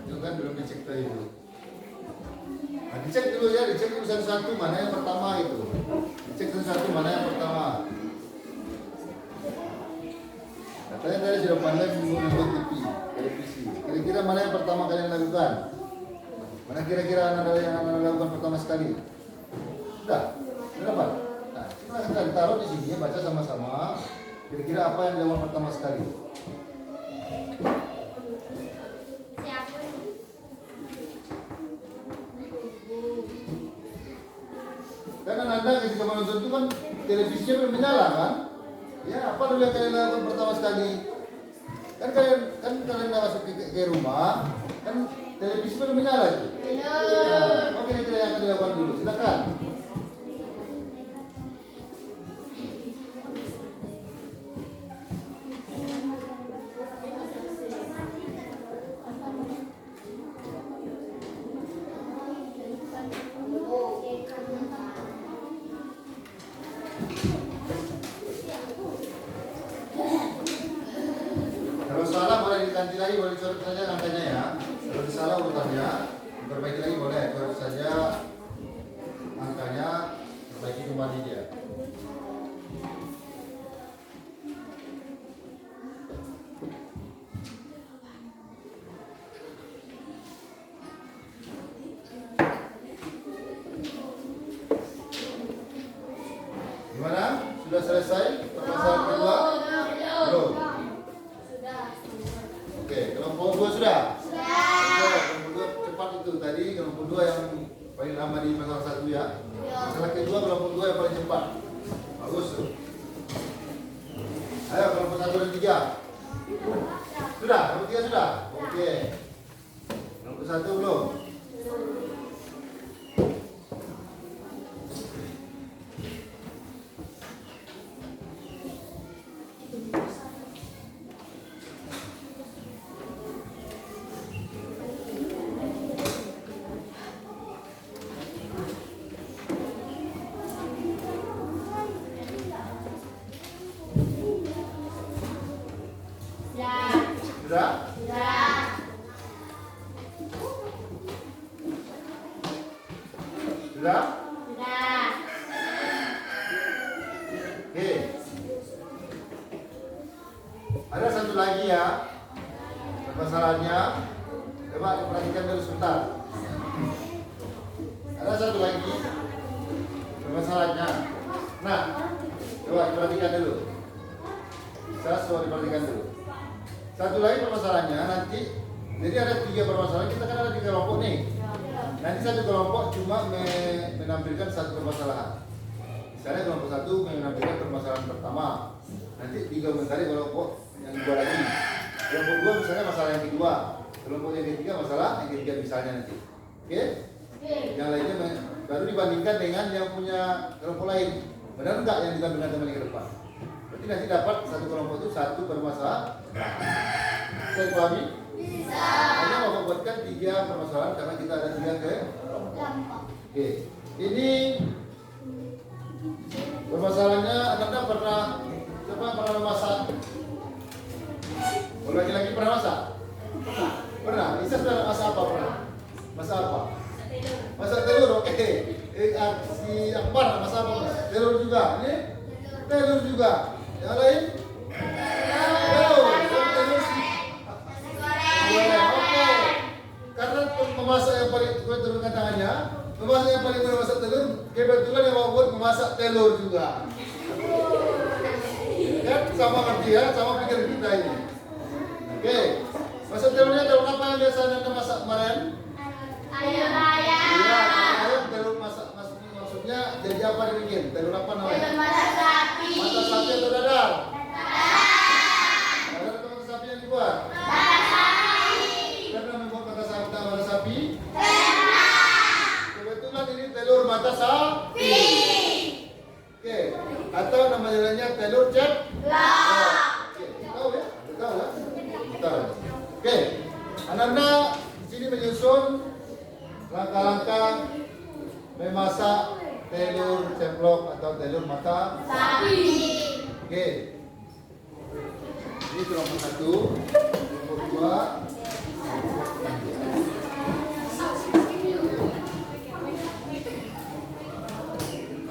Itu kan belum dicek tadi dulu. Nah, dicek dulu ya, dicek dulu satu-satu mana yang pertama itu. Dicek satu-satu mana yang pertama. Katanya tadi sudah pandai menonton televisi. Kira-kira mana yang pertama kalian lakukan? Mana kira-kira yang Anda lakukan pertama sekali? Sudah? Sudah dapat? Nah, kita taruh di sini, baca sama-sama. Kira-kira apa yang dilakukan pertama sekali? Karena Anda ketika menonton itu kan televisinya belum menyala kan? Ya, apa dulu yang kalian lakukan pertama sekali? Kan kalian masuk ke rumah, kan televisi belum menyala itu. Nah, apa kira-kira yang akan dilakukan dulu? Silakan. diganti lagi, boleh coret saja angkanya ya. Kalau salah urutannya, diperbaiki lagi boleh. Coret saja angkanya, perbaiki kembali dia. Gimana? Sudah selesai permasalahan kedua? Belum. Oke, kelompok 2 sudah? Sudah. Kelompok 2 cepat itu. Tadi kelompok 2 yang paling lama di masalah 1 ya. Masalah kedua kelompok 2 yang paling cepat. Bagus tuh. Ayo kelompok 1 dan 3. Sudah? Kelompok 3 sudah? Oke. Kelompok 1 belum? Sudah? Sudah? Oke. Ada satu lagi ya. Permasalahannya. Coba diperhatikan dulu sebentar. Ada satu lagi. Permasalahannya. Nah, coba diperhatikan dulu. Saya suruh diperhatikan dulu. Satu lagi permasalahannya nanti, jadi ada 3 permasalahan, kita kan ada 3 kelompok nih. Nanti satu kelompok cuma menampilkan satu permasalahan. Misalnya kelompok 1 menampilkan permasalahan pertama, nanti 3 komentari kelompok yang 2 lagi. Kelompok 2 misalnya masalah yang kedua, kelompok yang ketiga masalah yang ketiga misalnya nanti. Oke? Yang lainnya baru dibandingkan dengan yang punya kelompok lain. Benar enggak yang dibandingkan teman yang ke depan? Berarti nanti dapat satu kelompok itu satu permasalahan. Saya pahami? Bisa. Hanya mau membuatkan 3 permasalahan karena kita ada 3 ke kelompok. Oke. Ini permasalahannya Anda pernah memasak? Kalau laki-laki pernah masak? Pernah. Isa sudah masak apa pernah? Masak apa? Masak telur. Oke. Si Akbar masak apa? Telur juga. Ini telur juga. Yang lain? Telur. Oke. Karena memasak yang paling turunkan tangannya, memasak yang paling mudah masak telur, kebetulan yang mau buat memasak telur juga. Kan sama ngerti ya, sama pikir kita ini. Oke. Masak telurnya telur apa yang biasa Anda masak kemarin? Ayam ayam. Iya, ayam telur maksudnya jadi apa dibikin? Telur apa namanya? Telur mata sapi. Mata sapi atau dadar? Dadar atau mata sapi yang dibuat? Mata sapi. Karena membuat mata sapi? Kebetulan ini telur mata sapi. Oke. Atau nama jalannya telur ceplok. Oke, tahu ya? Tahu ya? Tahu. Oke. Anda di sini menyusun langkah-langkah memasak telur ceplok atau telur mata Sapi. Oke. Ini kelompok 1, kelompok 2.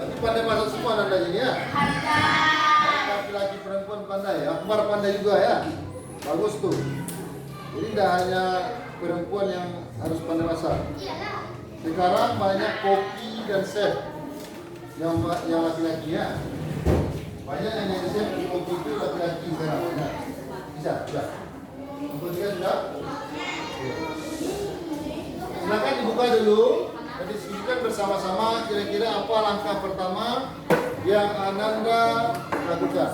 Nanti pandai masak semua Anda ini ya. Laki-laki perempuan pandai, Akbar pandai juga ya. Bagus tuh. Jadi tidak hanya perempuan yang harus pandai masak. Sekarang banyak koki dan chef yang laki-laki ya. Banyak yang jadi chef di koki itu laki-laki sekarang. Banyak. Bisa, sudah. Untuk dia sudah. Silakan dibuka dulu. Diskusikan bersama-sama kira-kira apa langkah pertama yang Ananda lakukan.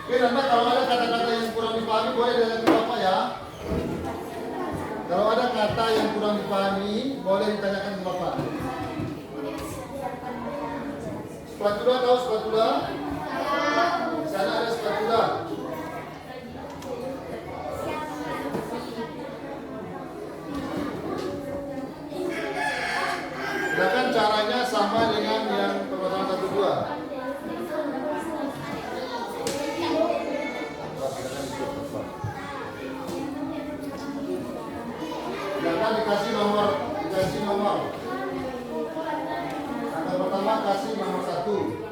Oke, Nanda, kalau ada kata-kata yang kurang dipahami boleh ditanyakan ke Bapak ya. Kalau ada kata yang kurang dipahami boleh ditanyakan ke Bapak. Spatula, tahu spatula? Di sana ada spatula. Silakan caranya sama dengan yang permasalahan 1, 2. kasih nomor 1.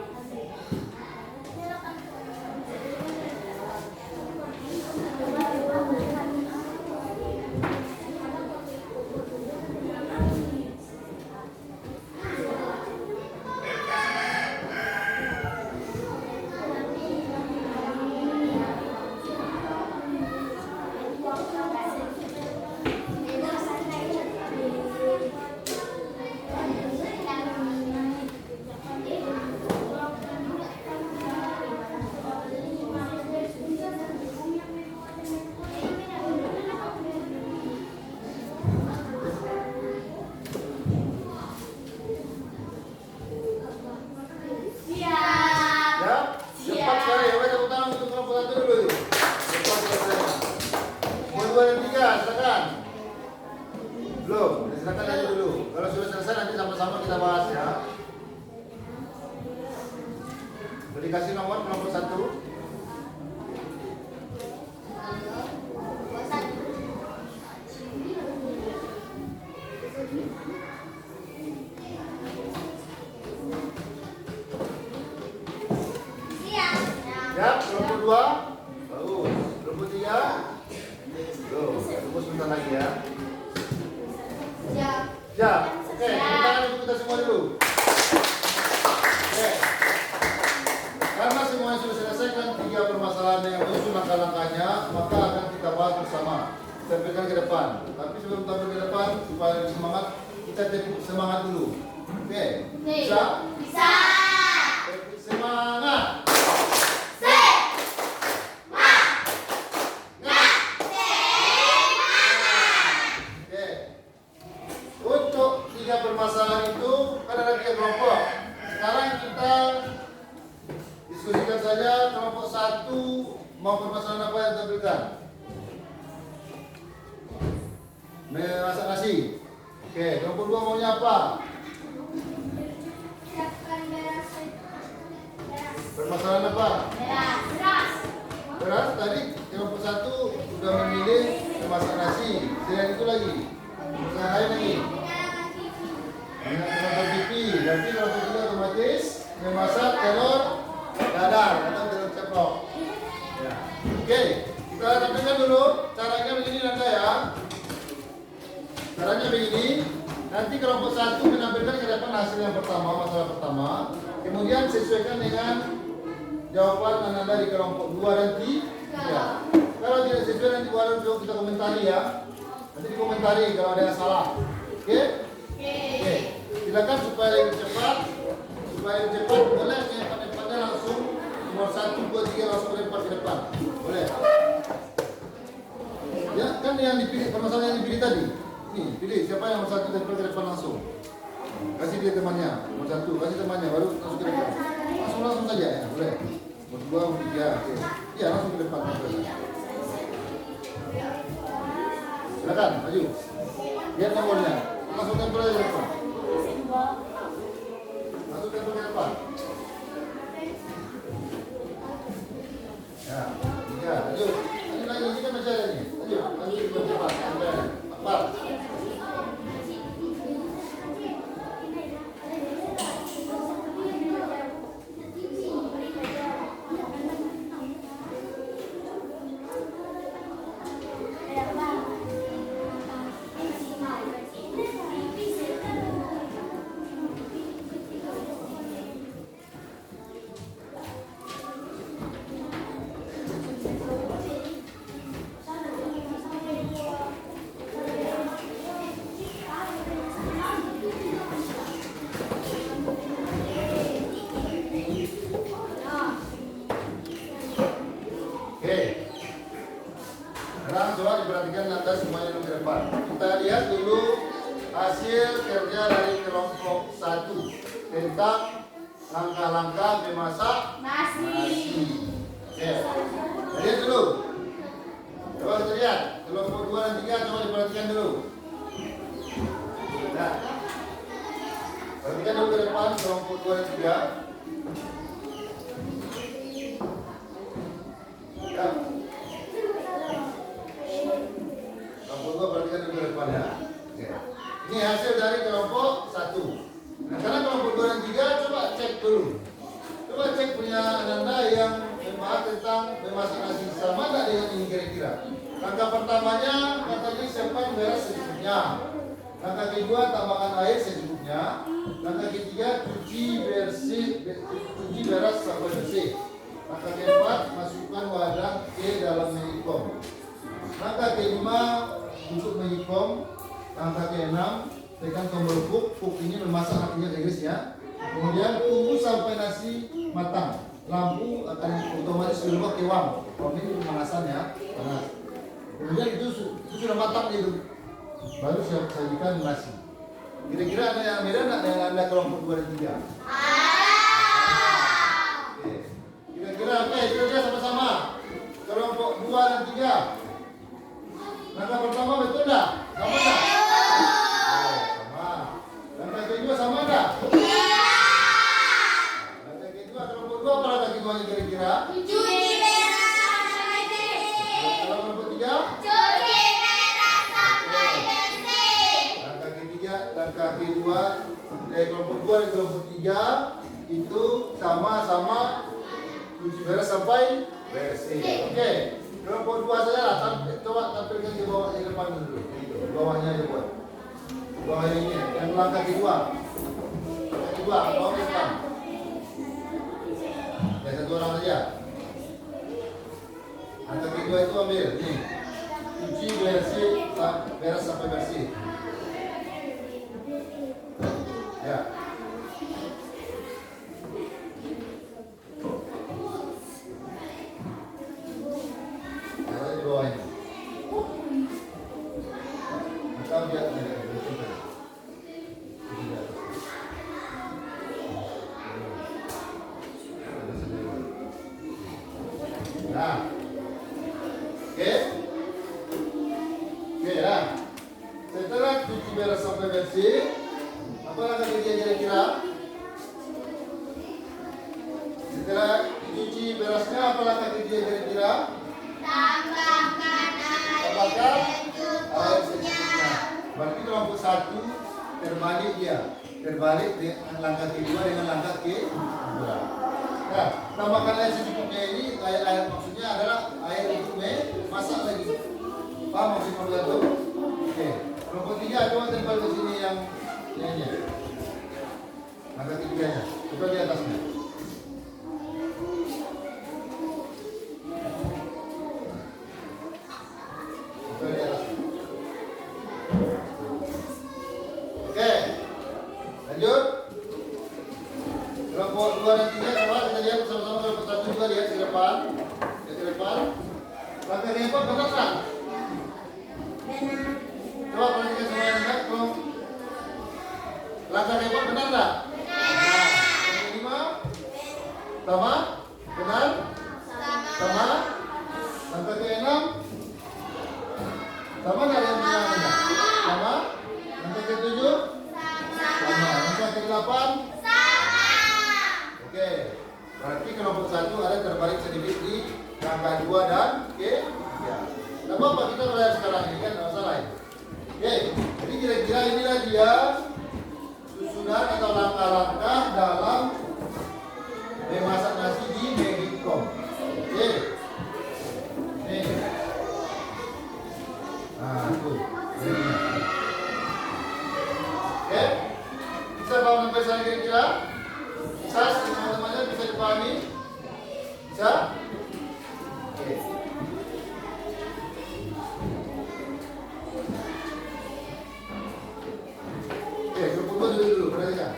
Cepat sekali, ya, tepuk tangan untuk kelompok 1 dulu. Cepat selesai. Nomor 2 dan 3, silakan. Belum, silakan aja dulu. Kalau sudah selesai nanti sama-sama kita bahas ya. Boleh kasih nomor kelompok 1. Ya, kelompok 2. Bagus. Kelompok 3. Belum. Tunggu sebentar lagi ya. Ya. Oke, tepuk tangan untuk kita semua dulu. Oke. Karena semuanya sudah selesaikan 3 permasalahan yang menyusun langkah-langkahnya, maka akan kita bahas bersama. Tampilkan ke depan. Tapi sebelum tampil ke depan, supaya lebih semangat, kita tepuk semangat dulu. Oke. Bisa? Bisa. Tepuk semangat. Permasalahan itu kan ada 3 kelompok. Sekarang kita diskusikan saja kelompok 1 mau permasalahan apa yang ditampilkan. Memasak nasi. Oke, kelompok 2 maunya apa? Permasalahan apa? Beras. Tadi kelompok 1 sudah memilih memasak nasi. Selain itu lagi. Permasalahan lain lagi. Menonton TV, berarti kalau kita otomatis memasak telur dadar atau telur ceplok. Ya. Oke, kita tampilkan dulu caranya begini nanti ya. Caranya begini. Nanti kelompok 1 menampilkan ke depan hasil yang pertama, masalah pertama. Kemudian sesuaikan dengan jawaban anda di kelompok 2 dan 3. Kalau tidak sesuai nanti baru kita komentari ya. Nanti dikomentari kalau ada yang salah. Oke? Oke, silakan supaya lebih cepat, boleh cepatnya langsung nomor 1, 2, 3 langsung lempar ke depan, boleh? Ya kan yang dipilih permasalahan yang dipilih tadi, nih pilih siapa yang nomor 1 lempar ke depan langsung, kasih dia temannya, nomor 1 kasih temannya baru langsung ke depan, langsung saja ya, boleh? Nomor 2, nomor 3, oke, ya langsung ke depan, silakan maju, lihat nomornya. Langsung tempel aja ke depan. Langsung tempel ke depan. Ya, 3, lanjut. Lanjut lagi, ini kan masih ada nih. Lanjut ke depan. 4. Sekarang coba diperhatikan Anda semuanya dulu ke depan. Kita lihat dulu hasil kerja dari kelompok 1 tentang langkah-langkah memasak nasi. Oke, lihat dulu. Coba kita lihat kelompok 2 dan 3, coba diperhatikan dulu. Nah, perhatikan dulu ke depan kelompok 2 dan 3. Ya. Kelompok 2 perhatikan dulu ke depan ya. Oke. Ini hasil dari kelompok 1. Nah, karena kelompok 2 dan 3 coba belum. Coba cek punya Anda yang membahas tentang memasak nasi. Sama tak dengan ini kira-kira? Langkah pertamanya katanya siapkan beras secukupnya. Langkah kedua tambahkan air secukupnya. Langkah ketiga cuci beras sampai bersih. Langkah keempat masukkan wadah ke dalam menyikom. Langkah kelima untuk menyikom. Langkah keenam tekan tombol cook ini memasak artinya guys ya. Kemudian tunggu sampai nasi matang. Lampu akan otomatis berubah ke warm. Warm ini pemanasan ya, panas. Kemudian itu sudah matang itu. Baru siap sajikan nasi. Kira-kira ada yang beda nggak dengan Anda kelompok 2 dan 3? Oke. Kira-kira kita sama-sama. Kelompok 2 dan 3. Langkah pertama betul enggak? Sama enggak? Sama. Langkah kedua sama enggak? Langkah kedua kelompok 2 apa langkah keduanya kira-kira? Cuci beras sampai bersih. Kalau kelompok 3? Cuci beras sampai bersih. Langkah kedua dari kelompok 2 dan kelompok 3 itu sama-sama cuci beras sampai bersih. Oke. Kelompok 2 saja lah, coba tampilkan di bawah di depan dulu. Bawahnya aja buat. Bawahnya ini, yang langkah kedua. Langkah kedua, bawah depan. Ya satu orang saja. Langkah kedua itu ambil, nih. Cuci beras sampai bersih. Ya. Di bawahnya. Atau dia nah, oke ya. Setelah cuci beras sampai bersih, apa langkah kira-kira? Setelah cuci berasnya, apa langkah kira-kira? Tambahkan air secukupnya. Berarti kelompok 1 terbalik dia. Terbalik dengan langkah kedua dengan langkah kedua. Nah, tambahkan air secukupnya ini, air maksudnya adalah air untuk masak lagi. Paham maksudnya itu? Oke. Kelompok 3 coba tempel ke sini yang ini. Langkah ketiganya. Coba di atasnya. Oke, lanjut. Kelompok 2 dan 3 coba kita lihat sama-sama. Kelompok 1 juga lihat ke depan. Ke depan. Langkah keempat benar tak? Coba perhatikan semua yang enggak. Langkah keempat benar tak? Benar. Yang kelima? Sama? Benar? Sama? Langkah keenam? Sama nggak yang bilang benar? Sama? Langkah ketujuh? Sama. Langkah ke-8? Sama. Oke. Berarti kelompok 1 ada terbalik sedikit di langkah 2 dan ke-3. Nah, Bapak kita belajar sekarang ini kan, tidak masalah ya. Oke. Jadi kira-kira inilah dia susunan atau langkah-langkah dalam memasak nasi di Magicom. Oke. Nih. Nah, itu. Oke. Bisa paham sampai sana kira-kira? Bisa, teman-temannya bisa dipahami? Bisa? Oke. Oke, kelompok 2 dulu, perhatikan.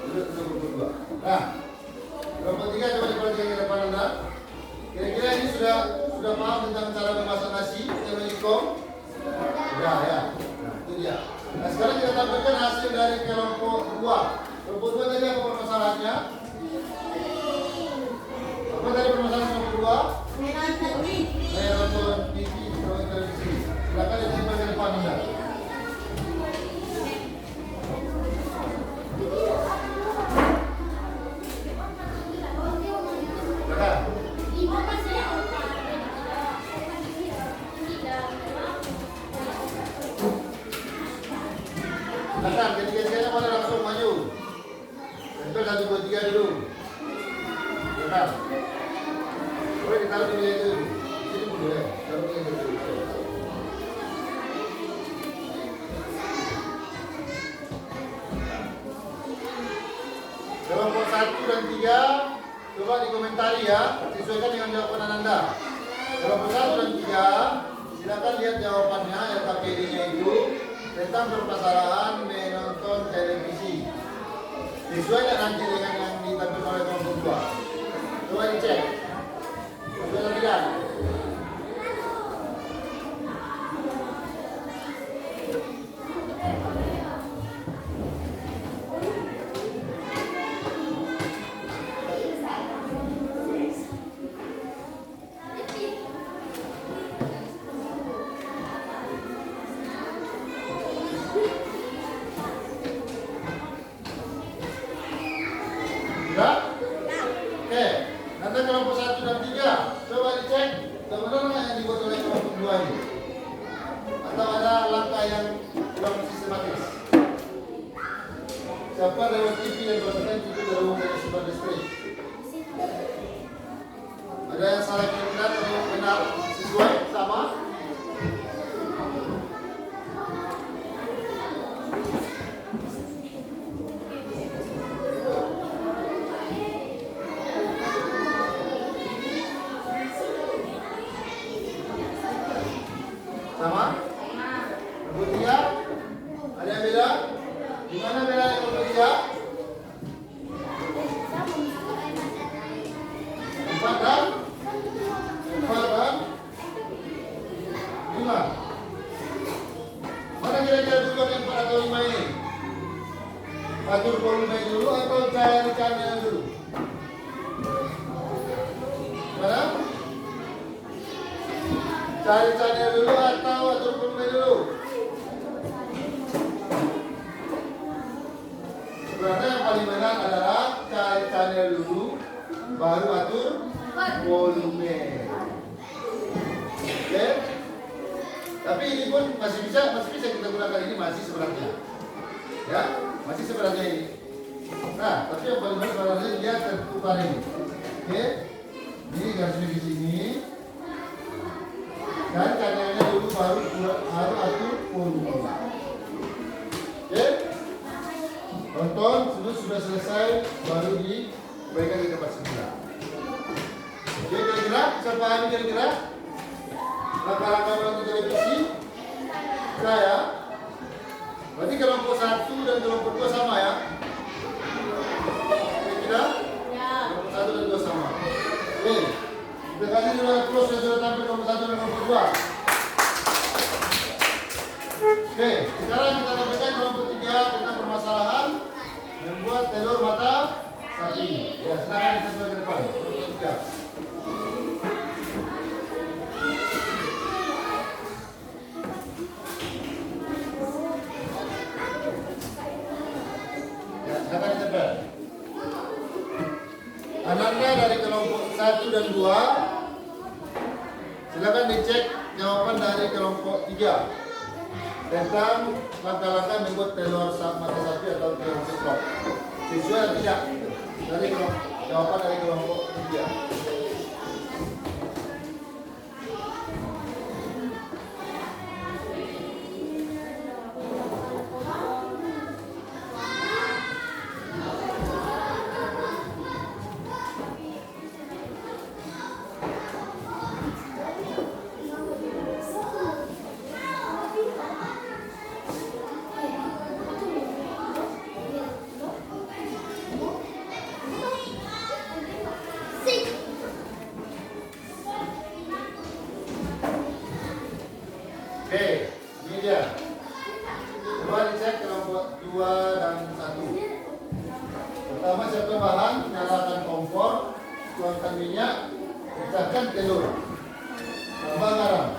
Duduk kelompok 2. Nah, kelompok 3 coba diperhatikan ke depan Anda. Kira-kira ini sudah paham tentang cara memasak nasi yang Magicom? Sudah ya. Nah, itu dia. Nah, sekarang kita tampilkan hasil dari kelompok 2. Kelompok 2 tadi apa permasalahannya? Apa tadi permasalahan kelompok 2? Menonton TV, nonton televisi. Silakan ditempel ke depan Anda. Silakan, ketiga-tiganya pada langsung maju. tempel 1, 2, 3 dulu. Benar. Boleh ditaruh di meja itu. Ini boleh. Taruh di meja itu. Kelompok 1 dan 3, coba dikomentari ya, sesuaikan dengan jawaban Anda. Kelompok 1 dan 3, silakan lihat jawabannya LKPD-nya itu tentang permasalahan menonton televisi. Sesuai nanti dengan yang ditampilkan oleh kelompok 2. Coba dicek. Sesuai atau tidak? Sudah? Oke, nanti kelompok 1 dan 3 coba dicek benar nggak yang dibuat oleh kelompok 2 ini? Atau ada langkah yang kurang sistematis? Siapa lewat TV dan konten itu dari umum dari sebuah distrik? Ada yang salah kira atau benar sesuai sama? Sama? Kelompok 3? Ada yang beda? Gimana bedanya kelompok 3? 4 dan 5. Mana kira-kira dulu yang 4 atau 5 ini? Atur volume dulu atau cari-carinya dulu? Mana? Cari-carinya dulu atau atur volume dulu? Sebenarnya yang paling benar adalah cari-carinya dulu, baru atur volume. Oke? Tapi ini pun masih bisa kita gunakan ini masih sebenarnya. Ya, masih sebenarnya ini. Nah, tapi yang paling benar sebenarnya dia tertukar ini. Oke? Ini garisnya di sini. Dan caranya dulu baru atur volume. Oke? Tonton, sudah selesai, baru diberikan ke tempat semula. Oke, kira-kira bisa pahami kira-kira langkah-langkah menonton televisi? Bisa ya? Berarti kelompok 1 dan kelompok 2 sama ya? Kira-kira? Kelompok 1 dan 2 sama. Oke. Terima kasih sudah close yang sudah tampil kelompok 1 dan kelompok 2. Oke, sekarang kita tampilkan kelompok 3 tentang permasalahan membuat telur mata sapi. Ya, silakan kita ke depan. Kelompok 3. Ya, silakan ditempel. Ananda dari kelompok 1 dan 2, silakan dicek jawaban dari kelompok 3 tentang langkah-langkah membuat telur mata sapi atau telur ceplok. Sesuai atau tidak dari jawaban dari kelompok 3. Oke, ini dia. Coba dicek kelompok 2 dan 1. Pertama, siapkan bahan, nyalakan kompor, tuangkan minyak, pecahkan telur, tambah garam.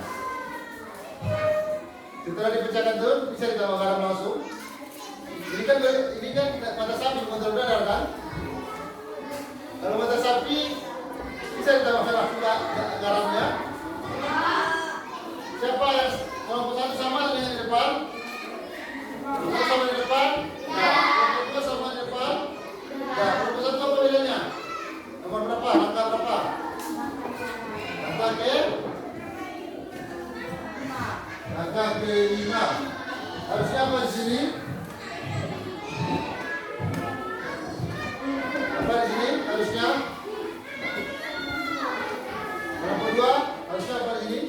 Setelah dipecahkan telur, bisa ditambah garam langsung. Ini kan mata sapi bukan telur dadar kan? Kalau mata sapi bisa ditambahkan langsung garamnya. Siapa yang kelompok 1 sama dengan yang depan? Kelompok sama di depan? Ya. Kelompok 2 sama di depan? Ya. harusnya? Nomor 2 harusnya apa ini?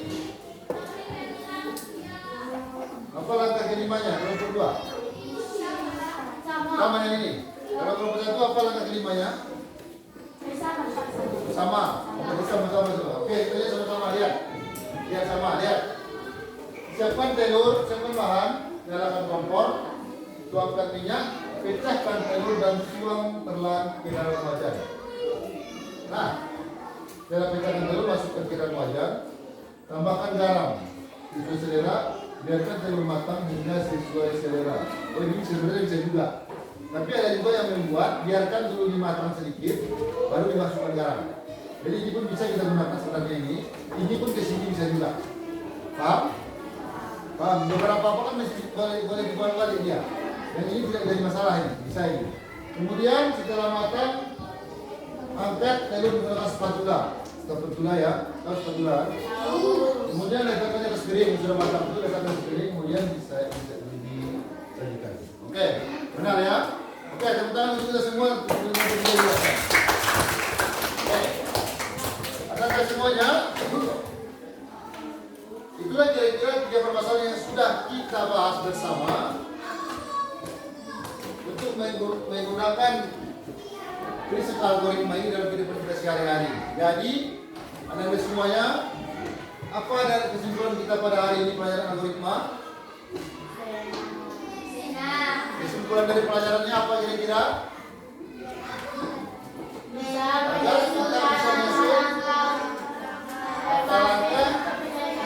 Apa langkah kelimanya? Nomor 2 sama yang ini. Kalau nomor 1 apa langkah kelimanya? Sama. Sama-sama semua. Oke, itu aja sama-sama lihat. Lihat sama, lihat. Siapkan telur, siapkan bahan, nyalakan kompor, tuangkan minyak, pecahkan telur dan tuang perlahan ke dalam wajan. Nah, dalam pecahkan telur masukkan ke dalam wajan, tambahkan garam sesuai selera, biarkan telur matang hingga sesuai selera. Oh ini sebenarnya bisa juga. Tapi ada juga yang membuat biarkan dulu dimatang sedikit, baru dimasukkan garam. Jadi ini pun bisa kita gunakan sebenarnya ini pun kesini bisa juga. Paham? Paham? Beberapa apa kan masih boleh dibalik dia. Yang ini tidak jadi masalah ini, bisa ini. Kemudian setelah matang, angkat telur menggunakan spatula ya, tahu spatula. Kemudian letakkan di atas piring, sudah matang itu letakkan di piring, kemudian bisa disajikan. Oke, benar ya? Oke, tepuk tangan untuk kita semua. Oke, ada semuanya. Itulah kira-kira 3 permasalahan yang sudah kita bahas bersama untuk menggunakan prinsip algoritma ini dalam kehidupan kita sehari-hari. Jadi, anda semuanya, apa dari kesimpulan kita pada hari ini pelajaran algoritma? Kesimpulan dari pelajarannya apa kira-kira? Agar kita bisa menyusun langkah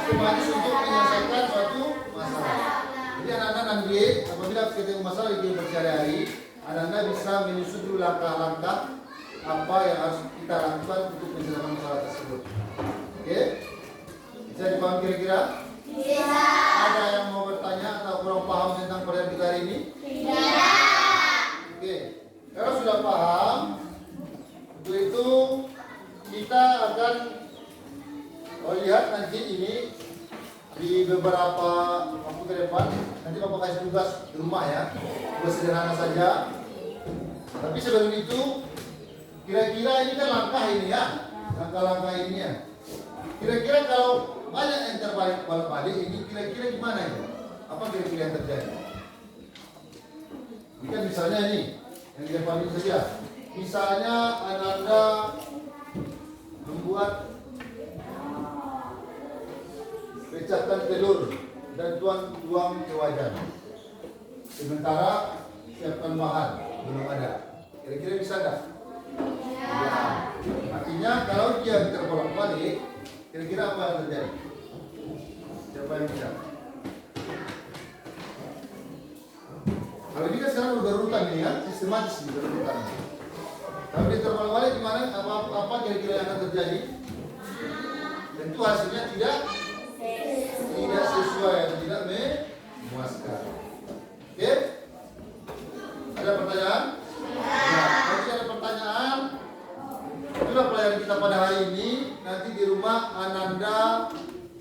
sistematis untuk menyelesaikan suatu masalah. Jadi anak-anak nanti apabila ketemu masalah di kehidupan sehari-hari, anak-anak bisa menyusun dulu langkah-langkah apa yang harus kita lakukan untuk menyelesaikan masalah tersebut. Oke? Bisa dipahami kira-kira? Bisa. Ada yang mau bertanya atau kurang paham tentang pelajaran kita hari ini? Tidak. Oke. Kalau sudah paham, untuk itu kita akan lihat nanti ini di beberapa waktu ke depan. Nanti Bapak kasih tugas di rumah ya. Tugas sederhana saja. Tapi sebelum itu, kira-kira ini kan langkah ini ya. Langkah-langkah ini ya. Kira-kira kalau banyak yang terbalik ini, kira-kira gimana ini? Apa kira-kira yang terjadi? Ini kan misalnya ini, yang di depan ini saja. Misalnya Anda membuat pecahkan telur dan tuang ke wajan. Sementara siapkan bahan, belum ada. Kira-kira bisa enggak? Ya. Artinya kalau dia terbolak-balik, kira-kira apa yang terjadi? Siapa yang bisa? Kalau ini kan sekarang berurutan nih ya, sistematis berurutan. Kalau dia terbolak-balik gimana? Apa kira-kira yang akan terjadi? Tentu hasilnya tidak sesuai atau tidak memuaskan. Oke? Ada pertanyaan? Ya. Kalau tidak ada pertanyaan, itulah pelajaran kita pada hari ini. Nanti di rumah Ananda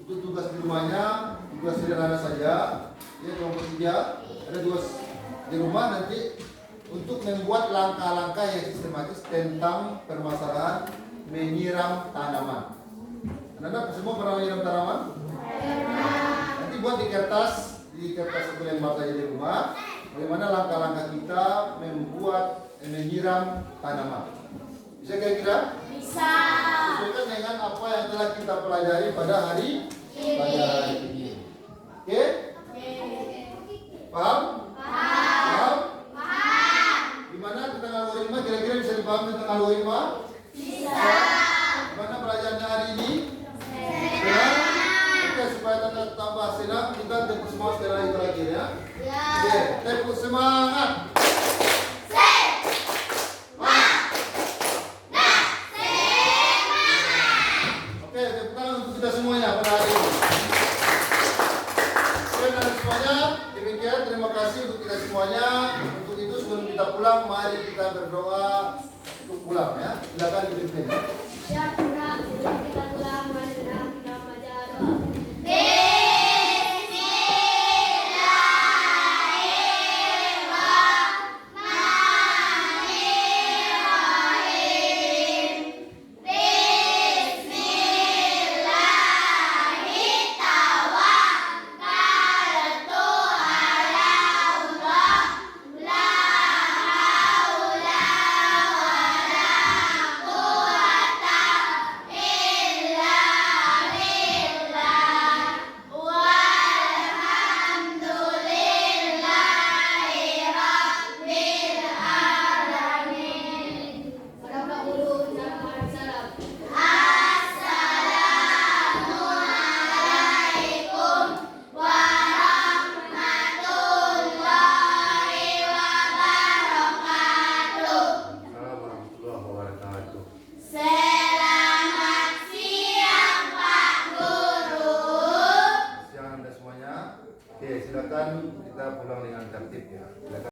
untuk tugas di rumahnya, tugas sederhana saja. Ya, kelompok 3 ada tugas di rumah nanti untuk membuat langkah-langkah yang sistematis tentang permasalahan menyiram tanaman. Anda semua pernah menyiram tanaman? Nanti buat di kertas satu lembar saja di rumah. Bagaimana langkah-langkah kita membuat menyiram tanaman? Bisa kira-kira? Bisa. Sesuaikan dengan apa yang telah kita pelajari pada hari ini. Oke? Paham? Paham? Gimana tentang algoritma? Kira-kira bisa dipahami tentang algoritma? Bisa. Gimana pelajarannya hari ini? Senang? Oke, supaya tambah senang, kita tepuk semangat sekali lagi terakhir ya. Oke, tepuk semangat. Oke, tepuk tangan untuk kita semuanya pada hari ini. Oke, dan semuanya, demikian terima kasih untuk kita semuanya. Untuk itu sebelum kita pulang, mari kita berdoa untuk pulang ya. Silakan dipimpin. Ya, kita pulang, mari kita baca doa. Oke, silakan kita pulang dengan tertib ya. Silakan.